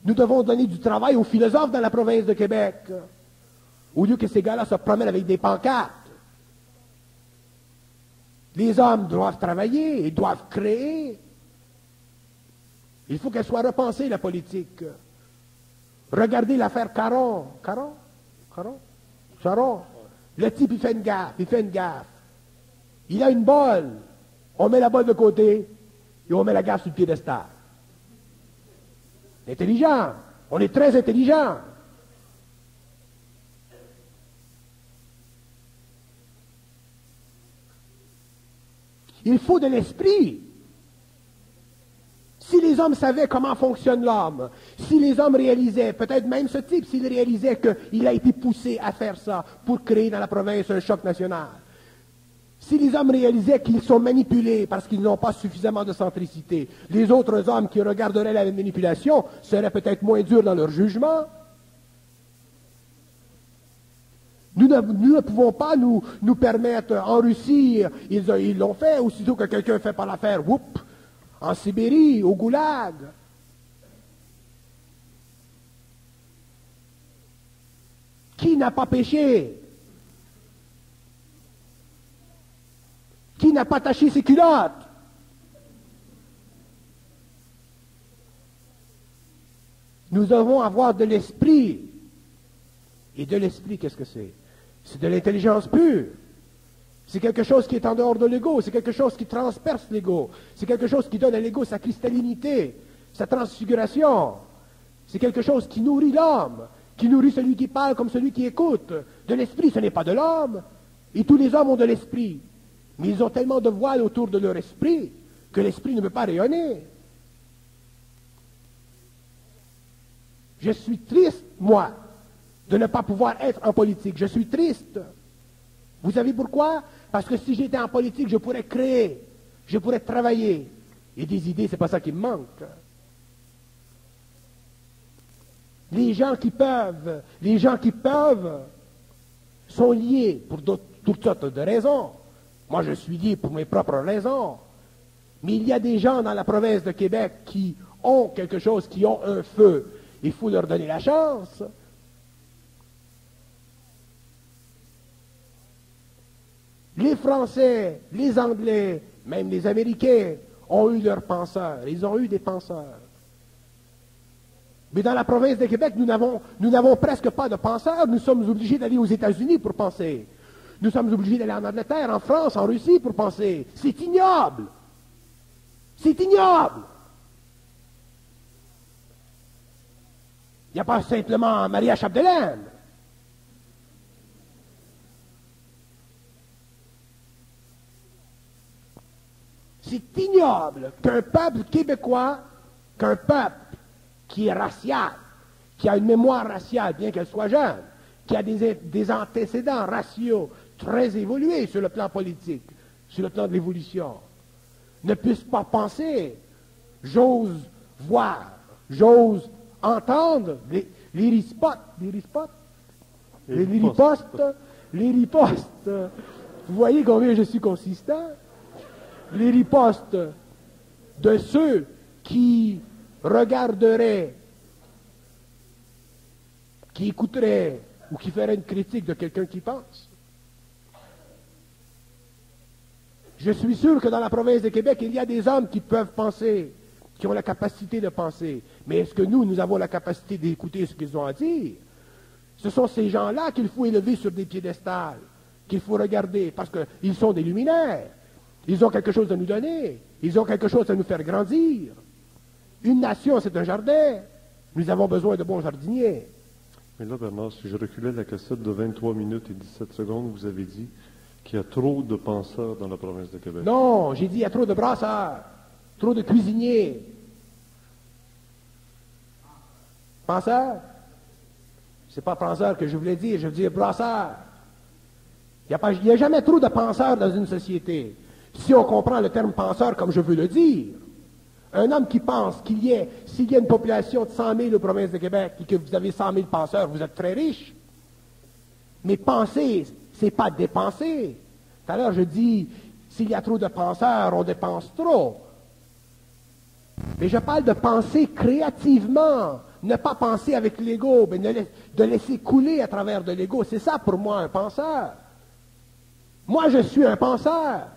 Nous devons donner du travail aux philosophes dans la province de Québec, au lieu que ces gars-là se promènent avec des pancartes. Les hommes doivent travailler, ils doivent créer. Il faut qu'elle soit repensée, la politique. Regardez l'affaire Caron. Le type, il fait une gaffe. Il a une bolle. On met la bolle de côté et on met la gaffe sur le piédestal. Intelligent. On est très intelligent. Il faut de l'esprit. Si les hommes savaient comment fonctionne l'homme, si les hommes réalisaient, peut-être même ce type, s'il réalisait qu'il a été poussé à faire ça pour créer dans la province un choc national, si les hommes réalisaient qu'ils sont manipulés parce qu'ils n'ont pas suffisamment de centricité, les autres hommes qui regarderaient la manipulation seraient peut-être moins durs dans leur jugement. Nous ne pouvons pas nous permettre, en Russie, ils l'ont fait, aussitôt que quelqu'un fait pas l'affaire, whoop, en Sibérie, au Goulag. Qui n'a pas péché? Qui n'a pas taché ses culottes? Nous devons avoir de l'esprit. Et de l'esprit, qu'est-ce que c'est? C'est de l'intelligence pure. C'est quelque chose qui est en dehors de l'ego, c'est quelque chose qui transperce l'ego, c'est quelque chose qui donne à l'ego sa cristallinité, sa transfiguration. C'est quelque chose qui nourrit l'homme, qui nourrit celui qui parle comme celui qui écoute. De l'esprit, ce n'est pas de l'homme. Et tous les hommes ont de l'esprit. Mais ils ont tellement de voiles autour de leur esprit que l'esprit ne peut pas rayonner. Je suis triste, moi, de ne pas pouvoir être en politique. Je suis triste. Vous savez pourquoi? Parce que si j'étais en politique, je pourrais créer, je pourrais travailler. Et des idées, c'est pas ça qui me manque. Les gens qui peuvent sont liés pour toutes sortes de raisons. Moi, je suis lié pour mes propres raisons. Mais il y a des gens dans la province de Québec qui ont quelque chose, qui ont un feu. Il faut leur donner la chance. Les Français, les Anglais, même les Américains ont eu leurs penseurs. Ils ont eu des penseurs. Mais dans la province de Québec, nous n'avons presque pas de penseurs. Nous sommes obligés d'aller aux États-Unis pour penser. Nous sommes obligés d'aller en Angleterre, en France, en Russie pour penser. C'est ignoble. C'est ignoble. Il n'y a pas simplement Maria Chapdelaine. C'est ignoble qu'un peuple québécois, qu'un peuple qui est racial, qui a une mémoire raciale, bien qu'elle soit jeune, qui a des antécédents raciaux très évolués sur le plan politique, sur le plan de l'évolution, ne puisse pas penser. J'ose voir, j'ose entendre les ripostes. Vous voyez combien je suis consistant? Les ripostes de ceux qui regarderaient, qui écouteraient ou qui feraient une critique de quelqu'un qui pense. Je suis sûr que dans la province de Québec, il y a des hommes qui peuvent penser, qui ont la capacité de penser. Mais est-ce que nous avons la capacité d'écouter ce qu'ils ont à dire? Ce sont ces gens-là qu'il faut élever sur des piédestals, qu'il faut regarder, parce qu'ils sont des luminaires. Ils ont quelque chose à nous donner. Ils ont quelque chose à nous faire grandir. Une nation, c'est un jardin. Nous avons besoin de bons jardiniers. Mais là, Bernard, si je reculais la cassette de 23 minutes et 17 secondes, vous avez dit qu'il y a trop de penseurs dans la province de Québec. Non, j'ai dit il y a trop de brasseurs, trop de cuisiniers. Penseurs? C'est pas penseur que je voulais dire, je veux dire brasseur. Il n'y a jamais trop de penseurs dans une société. Si on comprend le terme penseur comme je veux le dire, un homme qui pense s'il y a une population de 100 000 aux provinces de Québec et que vous avez 100 000 penseurs, vous êtes très riche. Mais penser, c'est pas dépenser. Tout à l'heure, je dis, s'il y a trop de penseurs, on dépense trop. Mais je parle de penser créativement, ne pas penser avec l'ego, mais de laisser couler à travers de l'ego. C'est ça pour moi un penseur. Moi, je suis un penseur.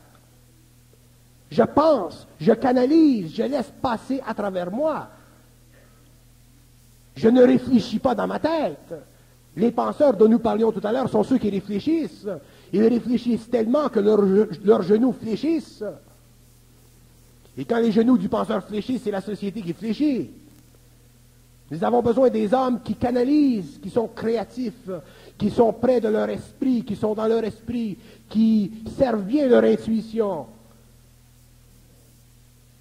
Je pense, je canalise, je laisse passer à travers moi. Je ne réfléchis pas dans ma tête. Les penseurs dont nous parlions tout à l'heure sont ceux qui réfléchissent. Ils réfléchissent tellement que leurs genoux fléchissent. Et quand les genoux du penseur fléchissent, c'est la société qui fléchit. Nous avons besoin des hommes qui canalisent, qui sont créatifs, qui sont près de leur esprit, qui sont dans leur esprit, qui servent bien leur intuition.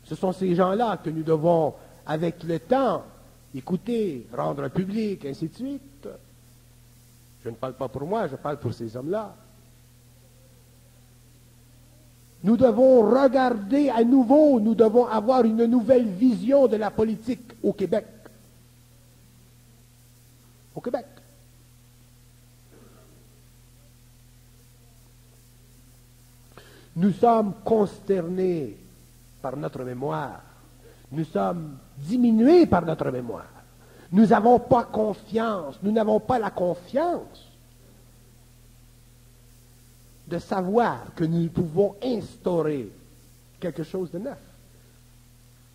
Ce sont ces gens-là que nous devons, avec le temps, écouter, rendre public, ainsi de suite. Je ne parle pas pour moi, je parle pour ces hommes-là. Nous devons regarder à nouveau, nous devons avoir une nouvelle vision de la politique au Québec. Au Québec. Nous sommes consternés par notre mémoire. Nous sommes diminués par notre mémoire. Nous n'avons pas confiance, nous n'avons pas la confiance de savoir que nous pouvons instaurer quelque chose de neuf.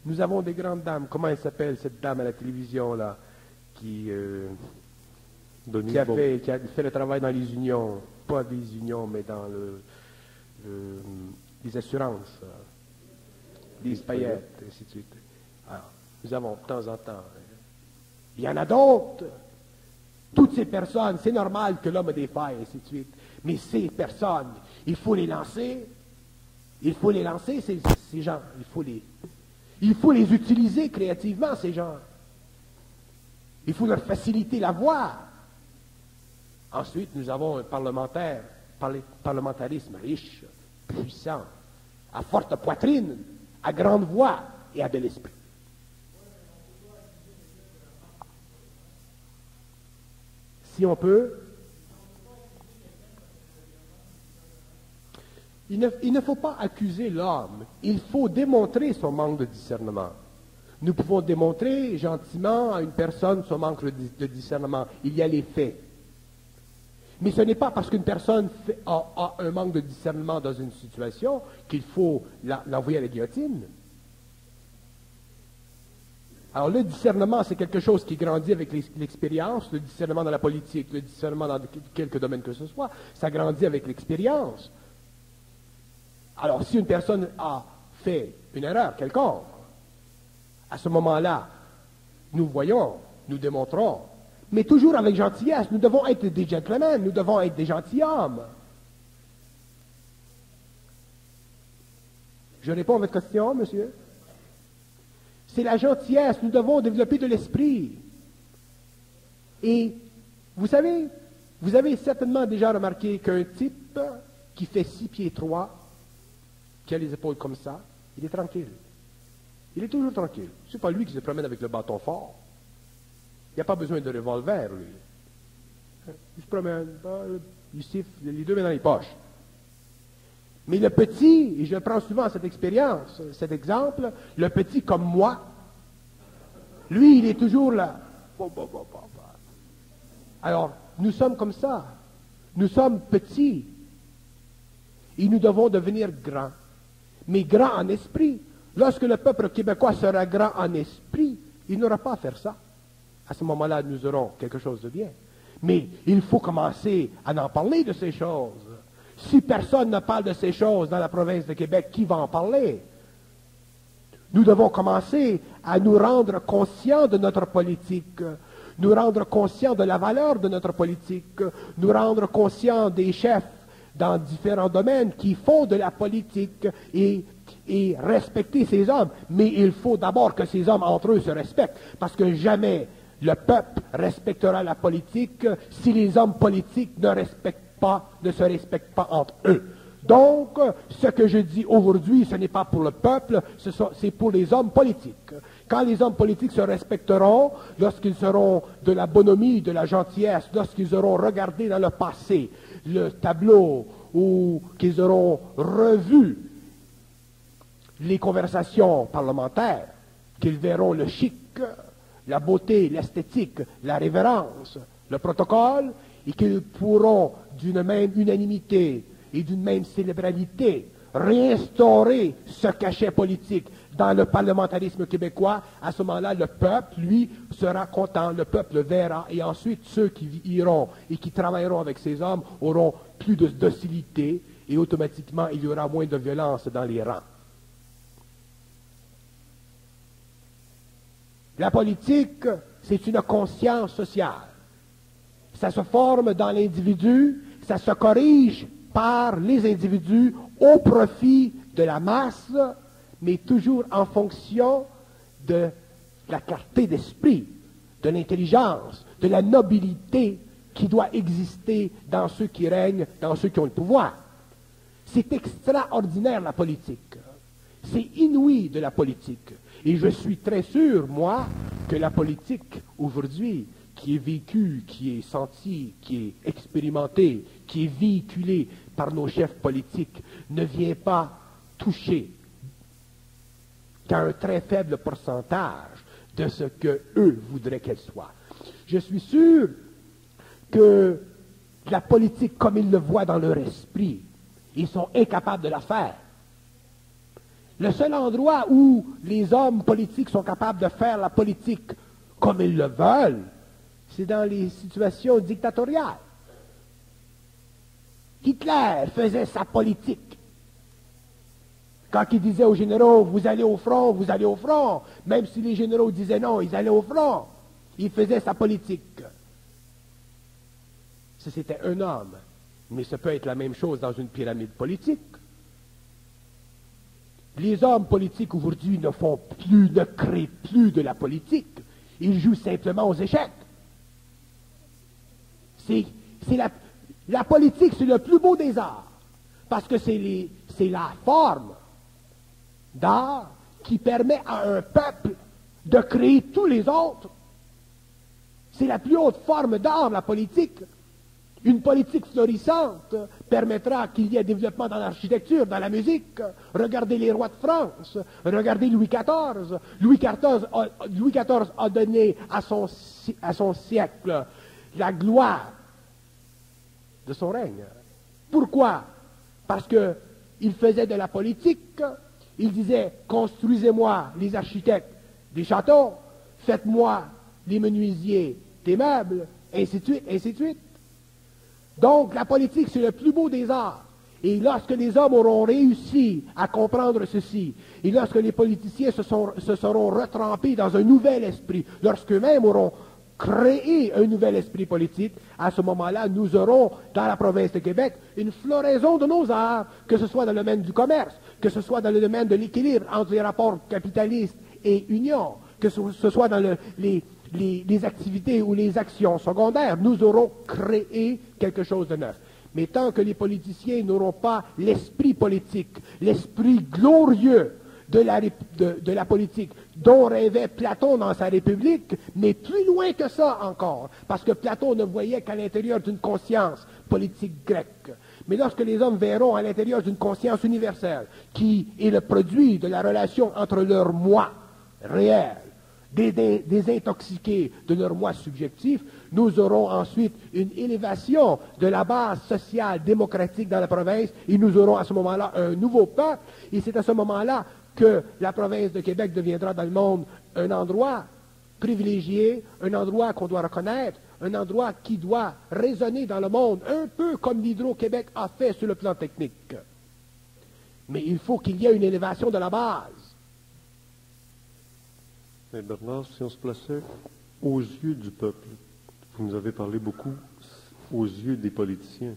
Nous avons des grandes dames. Comment elle s'appelle, cette dame à la télévision, là, qui a fait le travail dans les unions, pas des unions, mais dans les assurances, les paillettes, et ainsi de suite. Alors, nous avons de temps en temps. Il y en a d'autres. Toutes ces personnes, c'est normal que l'homme a des failles, et ainsi de suite. Mais ces personnes, il faut les lancer. Il faut les lancer, ces gens. Il faut les utiliser créativement, ces gens. Il faut leur faciliter la voie. Ensuite, nous avons un parlementarisme riche, puissant, à forte poitrine, à grande voix et à bel esprit. Si on peut, il ne faut pas accuser l'homme, il faut démontrer son manque de discernement. Nous pouvons démontrer gentiment à une personne son manque de discernement. Il y a les faits. Mais ce n'est pas parce qu'une personne a un manque de discernement dans une situation qu'il faut l'envoyer à la guillotine. Alors le discernement, c'est quelque chose qui grandit avec l'expérience, le discernement dans la politique, le discernement dans quelque domaine que ce soit, ça grandit avec l'expérience. Alors si une personne a fait une erreur quelconque, à ce moment-là, nous voyons, nous démontrons, mais toujours avec gentillesse. Nous devons être des gentlemen, nous devons être des gentilshommes. Je réponds à votre question, monsieur? C'est la gentillesse, nous devons développer de l'esprit. Et, vous savez, vous avez certainement déjà remarqué qu'un type qui fait 6 pieds 3, qui a les épaules comme ça, il est tranquille. Il est toujours tranquille. C'est pas lui qui se promène avec le bâton fort. Il n'y a pas besoin de revolver, lui. Il se promène, il siffle, les deux mains dans les poches. Mais le petit, et je prends souvent cette expérience, cet exemple, le petit comme moi, lui, il est toujours là. Alors, nous sommes comme ça. Nous sommes petits. Et nous devons devenir grands. mais grand en esprit. Lorsque le peuple québécois sera grand en esprit, il n'aura pas à faire ça. À ce moment-là, nous aurons quelque chose de bien. Mais il faut commencer à en parler de ces choses. Si personne ne parle de ces choses dans la province de Québec, qui va en parler? Nous devons commencer à nous rendre conscients de notre politique, nous rendre conscients de la valeur de notre politique, nous rendre conscients des chefs dans différents domaines qui font de la politique et respecter ces hommes. Mais il faut d'abord que ces hommes entre eux se respectent, parce que jamais le peuple respectera la politique si les hommes politiques ne se respectent pas entre eux. Donc, ce que je dis aujourd'hui, ce n'est pas pour le peuple, c'est pour les hommes politiques. Quand les hommes politiques se respecteront, lorsqu'ils seront de la bonhomie, de la gentillesse, lorsqu'ils auront regardé dans le passé le tableau ou qu'ils auront revu les conversations parlementaires, qu'ils verront le chic, la beauté, l'esthétique, la révérence, le protocole, et qu'ils pourront d'une même unanimité et d'une même célébralité réinstaurer ce cachet politique dans le parlementarisme québécois. À ce moment-là, le peuple, lui, sera content, le peuple verra, et ensuite ceux qui iront et qui travailleront avec ces hommes auront plus de docilité, et automatiquement il y aura moins de violence dans les rangs. La politique, c'est une conscience sociale. Ça se forme dans l'individu, ça se corrige par les individus au profit de la masse, mais toujours en fonction de la clarté d'esprit, de l'intelligence, de la nobilité qui doit exister dans ceux qui règnent, dans ceux qui ont le pouvoir. C'est extraordinaire la politique. C'est inouï de la politique. Et je suis très sûr, moi, que la politique aujourd'hui, qui est vécue, qui est sentie, qui est expérimentée, qui est véhiculée par nos chefs politiques, ne vient pas toucher qu'à un très faible pourcentage de ce que eux voudraient qu'elle soit. Je suis sûr que la politique, comme ils le voient dans leur esprit, ils sont incapables de la faire. Le seul endroit où les hommes politiques sont capables de faire la politique comme ils le veulent, c'est dans les situations dictatoriales. Hitler faisait sa politique. Quand il disait aux généraux, vous allez au front, même si les généraux disaient non, ils allaient au front. Il faisait sa politique. Ça, c'était un homme. Mais ça peut être la même chose dans une pyramide politique. Les hommes politiques aujourd'hui ne créent plus de la politique. Ils jouent simplement aux échecs. La politique, c'est le plus beau des arts. Parce que c'est la forme d'art qui permet à un peuple de créer tous les autres. C'est la plus haute forme d'art, la politique. Une politique florissante permettra qu'il y ait développement dans l'architecture, dans la musique. Regardez les rois de France, regardez Louis XIV. Louis XIV a donné à son siècle la gloire de son règne. Pourquoi? Parce qu'il faisait de la politique. Il disait, construisez-moi, les architectes, des châteaux, faites-moi, les menuisiers, des meubles, ainsi de suite, ainsi de suite. Donc, la politique, c'est le plus beau des arts. Et lorsque les hommes auront réussi à comprendre ceci, et lorsque les politiciens se seront retrempés dans un nouvel esprit, lorsqu'eux-mêmes auront créé un nouvel esprit politique, à ce moment-là, nous aurons, dans la province de Québec, une floraison de nos arts, que ce soit dans le domaine du commerce, que ce soit dans le domaine de l'équilibre entre les rapports capitalistes et union, que ce soit dans les activités ou les actions secondaires, nous aurons créé quelque chose de neuf. Mais tant que les politiciens n'auront pas l'esprit politique, l'esprit glorieux de la politique dont rêvait Platon dans sa République, mais plus loin que ça encore, parce que Platon ne voyait qu'à l'intérieur d'une conscience politique grecque. Mais lorsque les hommes verront à l'intérieur d'une conscience universelle, qui est le produit de la relation entre leur moi réel, désintoxiqués de leur moi subjectif, Nous aurons ensuite une élévation de la base sociale démocratique dans la province et nous aurons à ce moment-là un nouveau peuple. Et c'est à ce moment-là que la province de Québec deviendra dans le monde un endroit privilégié, un endroit qu'on doit reconnaître, un endroit qui doit résonner dans le monde, un peu comme l'Hydro-Québec a fait sur le plan technique. Mais il faut qu'il y ait une élévation de la base. Mais Bernard, si on se plaçait aux yeux du peuple, vous nous avez parlé beaucoup aux yeux des politiciens,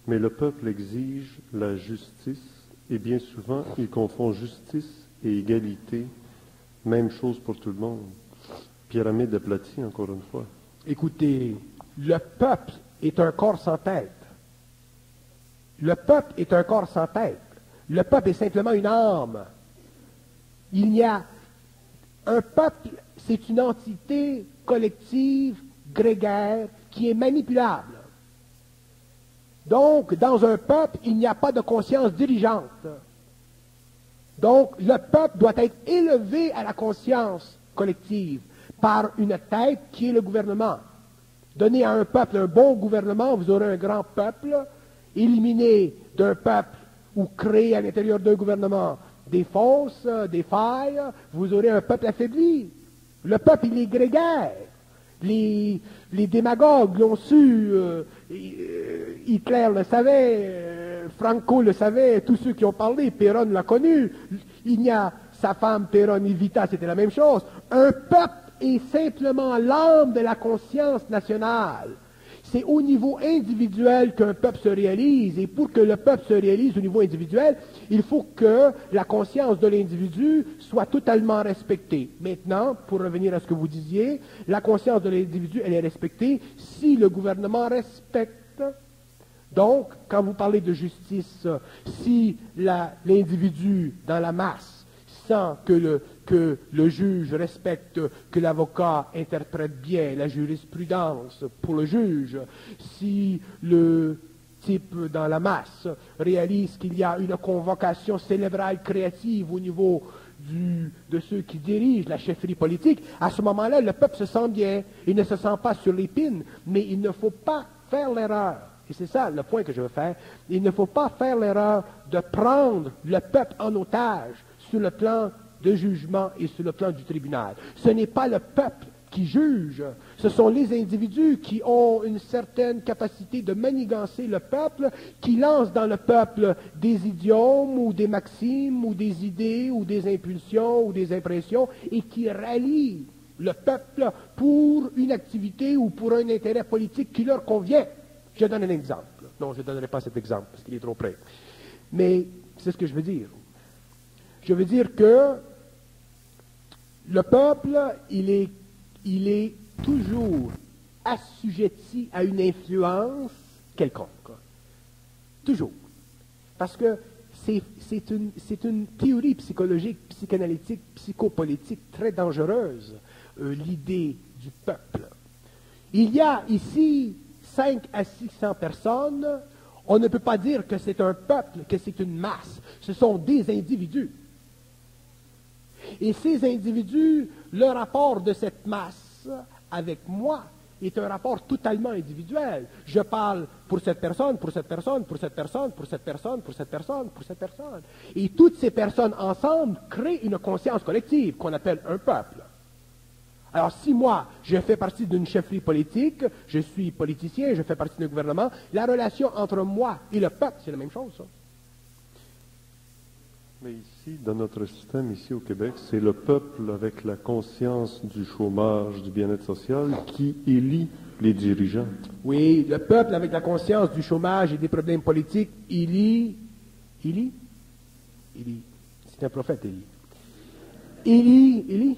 mais le peuple exige la justice et bien souvent il confond justice et égalité, même chose pour tout le monde. Pyramide aplatie, encore une fois. Écoutez, le peuple est un corps sans tête. Le peuple est un corps sans tête. Le peuple est simplement une âme. Il y a un peuple, c'est une entité collective, grégaire, qui est manipulable. Donc, dans un peuple, il n'y a pas de conscience dirigeante. Donc, le peuple doit être élevé à la conscience collective par une tête qui est le gouvernement. Donnez à un peuple un bon gouvernement, vous aurez un grand peuple. Éliminez d'un peuple ou créez à l'intérieur d'un gouvernement des fosses, des failles, vous aurez un peuple affaibli. Le peuple, il est grégaire. Les démagogues l'ont su, Hitler le savait, Franco le savait, tous ceux qui ont parlé, Péron l'a connu, il y a sa femme Péron Evita, c'était la même chose. Un peuple est simplement l'âme de la conscience nationale. C'est au niveau individuel qu'un peuple se réalise, et pour que le peuple se réalise au niveau individuel, il faut que la conscience de l'individu soit totalement respectée. Maintenant, pour revenir à ce que vous disiez, la conscience de l'individu, elle est respectée si le gouvernement respecte. Donc, quand vous parlez de justice, si l'individu dans la masse sent que le juge respecte, que l'avocat interprète bien la jurisprudence pour le juge, si le type dans la masse réalise qu'il y a une convocation cérébrale créative au niveau de ceux qui dirigent la chefferie politique, à ce moment-là, le peuple se sent bien. Il ne se sent pas sur l'épine, mais il ne faut pas faire l'erreur. Et c'est ça le point que je veux faire. Il ne faut pas faire l'erreur de prendre le peuple en otage sur le plan de jugement et sur le plan du tribunal. Ce n'est pas le peuple qui juge, ce sont les individus qui ont une certaine capacité de manigancer le peuple, qui lancent dans le peuple des idiomes ou des maximes ou des idées ou des impulsions ou des impressions et qui rallient le peuple pour une activité ou pour un intérêt politique qui leur convient. Je donne un exemple. Non, je ne donnerai pas cet exemple parce qu'il est trop près. Mais c'est ce que je veux dire. Je veux dire que le peuple, il est toujours assujetti à une influence quelconque. Toujours. Parce que c'est une théorie psychologique, psychanalytique, psychopolitique très dangereuse, l'idée du peuple. Il y a ici 5 à 600 personnes. On ne peut pas dire que c'est un peuple, que c'est une masse. Ce sont des individus. Et ces individus, le rapport de cette masse avec moi est un rapport totalement individuel. Je parle pour cette personne, pour cette personne, pour cette personne, pour cette personne, pour cette personne, pour cette personne. Et toutes ces personnes ensemble créent une conscience collective qu'on appelle un peuple. Alors si moi, je fais partie d'une chefferie politique, je suis politicien, je fais partie d'un gouvernement, la relation entre moi et le peuple, c'est la même chose, ça. Mais ici, dans notre système, ici au Québec, c'est le peuple avec la conscience du chômage, du bien-être social, qui élit les dirigeants. Oui, le peuple avec la conscience du chômage et des problèmes politiques, Élie, c'est un prophète, Élie,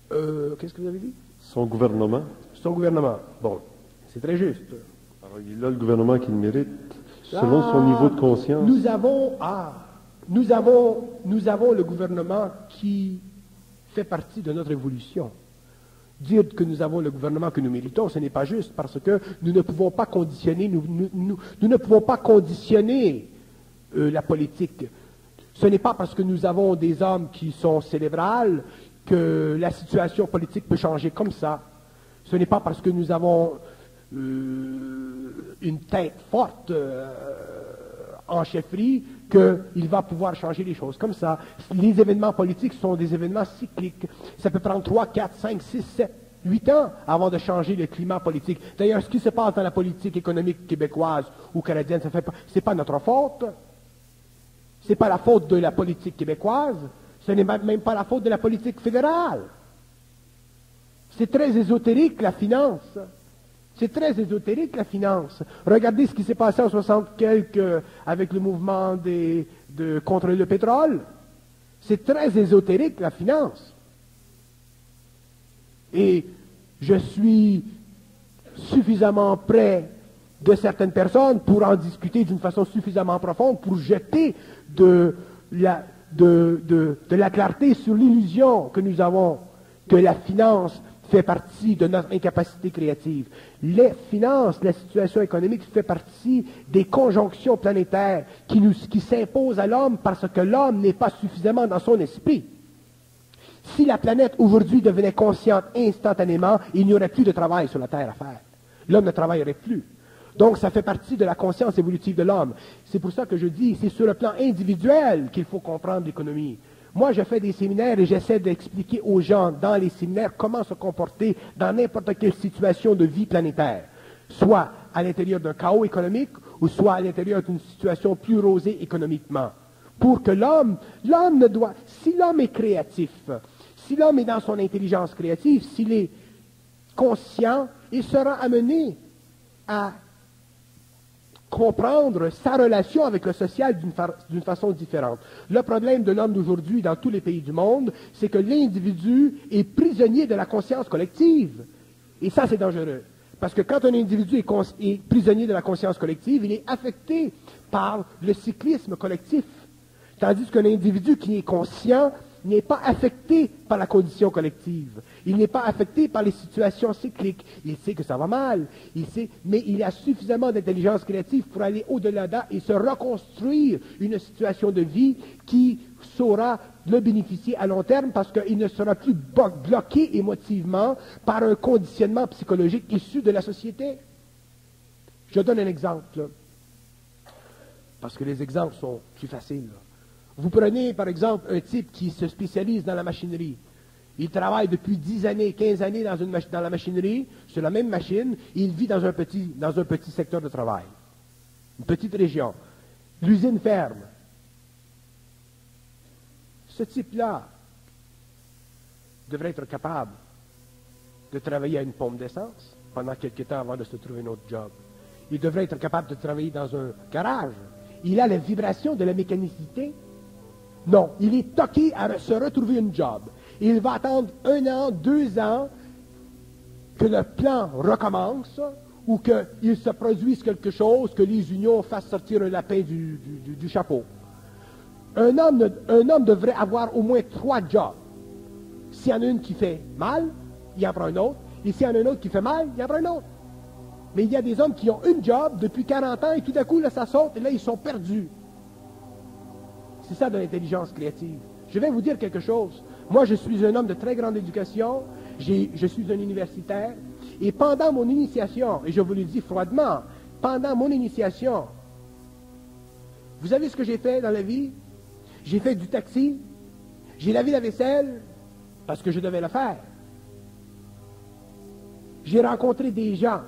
qu'est-ce que vous avez dit? Son gouvernement. Son gouvernement. Bon, c'est très juste. Alors, il a le gouvernement qu'il mérite, selon son niveau de conscience. Nous avons le gouvernement qui fait partie de notre évolution. Dire que nous avons le gouvernement que nous méritons, ce n'est pas juste, parce que nous ne pouvons pas conditionner, nous ne pouvons pas conditionner la politique. Ce n'est pas parce que nous avons des hommes qui sont cérébrales que la situation politique peut changer comme ça. Ce n'est pas parce que nous avons une tête forte en chefferie qu'il va pouvoir changer les choses comme ça. Les événements politiques sont des événements cycliques. Ça peut prendre 3, 4, 5, 6, 7, 8 ans avant de changer le climat politique. D'ailleurs, ce qui se passe dans la politique économique québécoise ou canadienne, c'est pas notre faute. C'est pas la faute de la politique québécoise. Ce n'est même pas la faute de la politique fédérale. C'est très ésotérique, la finance. C'est très ésotérique, la finance. Regardez ce qui s'est passé en 60 quelques avec le mouvement contre le pétrole. C'est très ésotérique, la finance. Et je suis suffisamment près de certaines personnes pour en discuter d'une façon suffisamment profonde pour jeter de la clarté sur l'illusion que nous avons que la finance fait partie de notre incapacité créative. Les finances, la situation économique fait partie des conjonctions planétaires qui s'imposent à l'homme parce que l'homme n'est pas suffisamment dans son esprit. Si la planète aujourd'hui devenait consciente instantanément, il n'y aurait plus de travail sur la Terre à faire. L'homme ne travaillerait plus. Donc, ça fait partie de la conscience évolutive de l'homme. C'est pour ça que je dis, c'est sur le plan individuel qu'il faut comprendre l'économie. Moi, je fais des séminaires et j'essaie d'expliquer aux gens dans les séminaires comment se comporter dans n'importe quelle situation de vie planétaire, soit à l'intérieur d'un chaos économique ou soit à l'intérieur d'une situation plus rosée économiquement. Pour que si l'homme est créatif, si l'homme est dans son intelligence créative, s'il est conscient, il sera amené à comprendre sa relation avec le social d'une façon différente. Le problème de l'homme d'aujourd'hui dans tous les pays du monde, c'est que l'individu est prisonnier de la conscience collective. Et ça, c'est dangereux. Parce que quand un individu est prisonnier de la conscience collective, il est affecté par le cyclisme collectif. Tandis qu'un individu qui est conscient n'est pas affecté par la condition collective. Il n'est pas affecté par les situations cycliques. Il sait que ça va mal, mais il a suffisamment d'intelligence créative pour aller au-delà d'eux et se reconstruire une situation de vie qui saura le bénéficier à long terme parce qu'il ne sera plus bloqué émotivement par un conditionnement psychologique issu de la société. Je donne un exemple, parce que les exemples sont plus faciles. Vous prenez, par exemple, un type qui se spécialise dans la machinerie. Il travaille depuis 10 années, 15 années dans la machinerie, sur la même machine, et il vit dans un petit secteur de travail, une petite région. L'usine ferme. Ce type-là devrait être capable de travailler à une pompe d'essence pendant quelques temps avant de se trouver un autre job. Il devrait être capable de travailler dans un garage. Il a la vibration de la mécanicité. Non, il est toqué à se retrouver une job. Il va attendre 1 an, 2 ans que le plan recommence ou qu'il se produise quelque chose, que les unions fassent sortir un lapin du chapeau. Un homme devrait avoir au moins 3 jobs. S'il y en a une qui fait mal, il en prend un autre. Et s'il y en a un autre qui fait mal, il en prend un autre. Mais il y a des hommes qui ont une job depuis 40 ans et tout à coup, là, ça saute et là, ils sont perdus. C'est ça de l'intelligence créative. Je vais vous dire quelque chose. Moi, je suis un homme de très grande éducation. Je suis un universitaire. Et pendant mon initiation, et je vous le dis froidement, pendant mon initiation, vous savez ce que j'ai fait dans la vie? J'ai fait du taxi. J'ai lavé la vaisselle parce que je devais le faire. J'ai rencontré des gens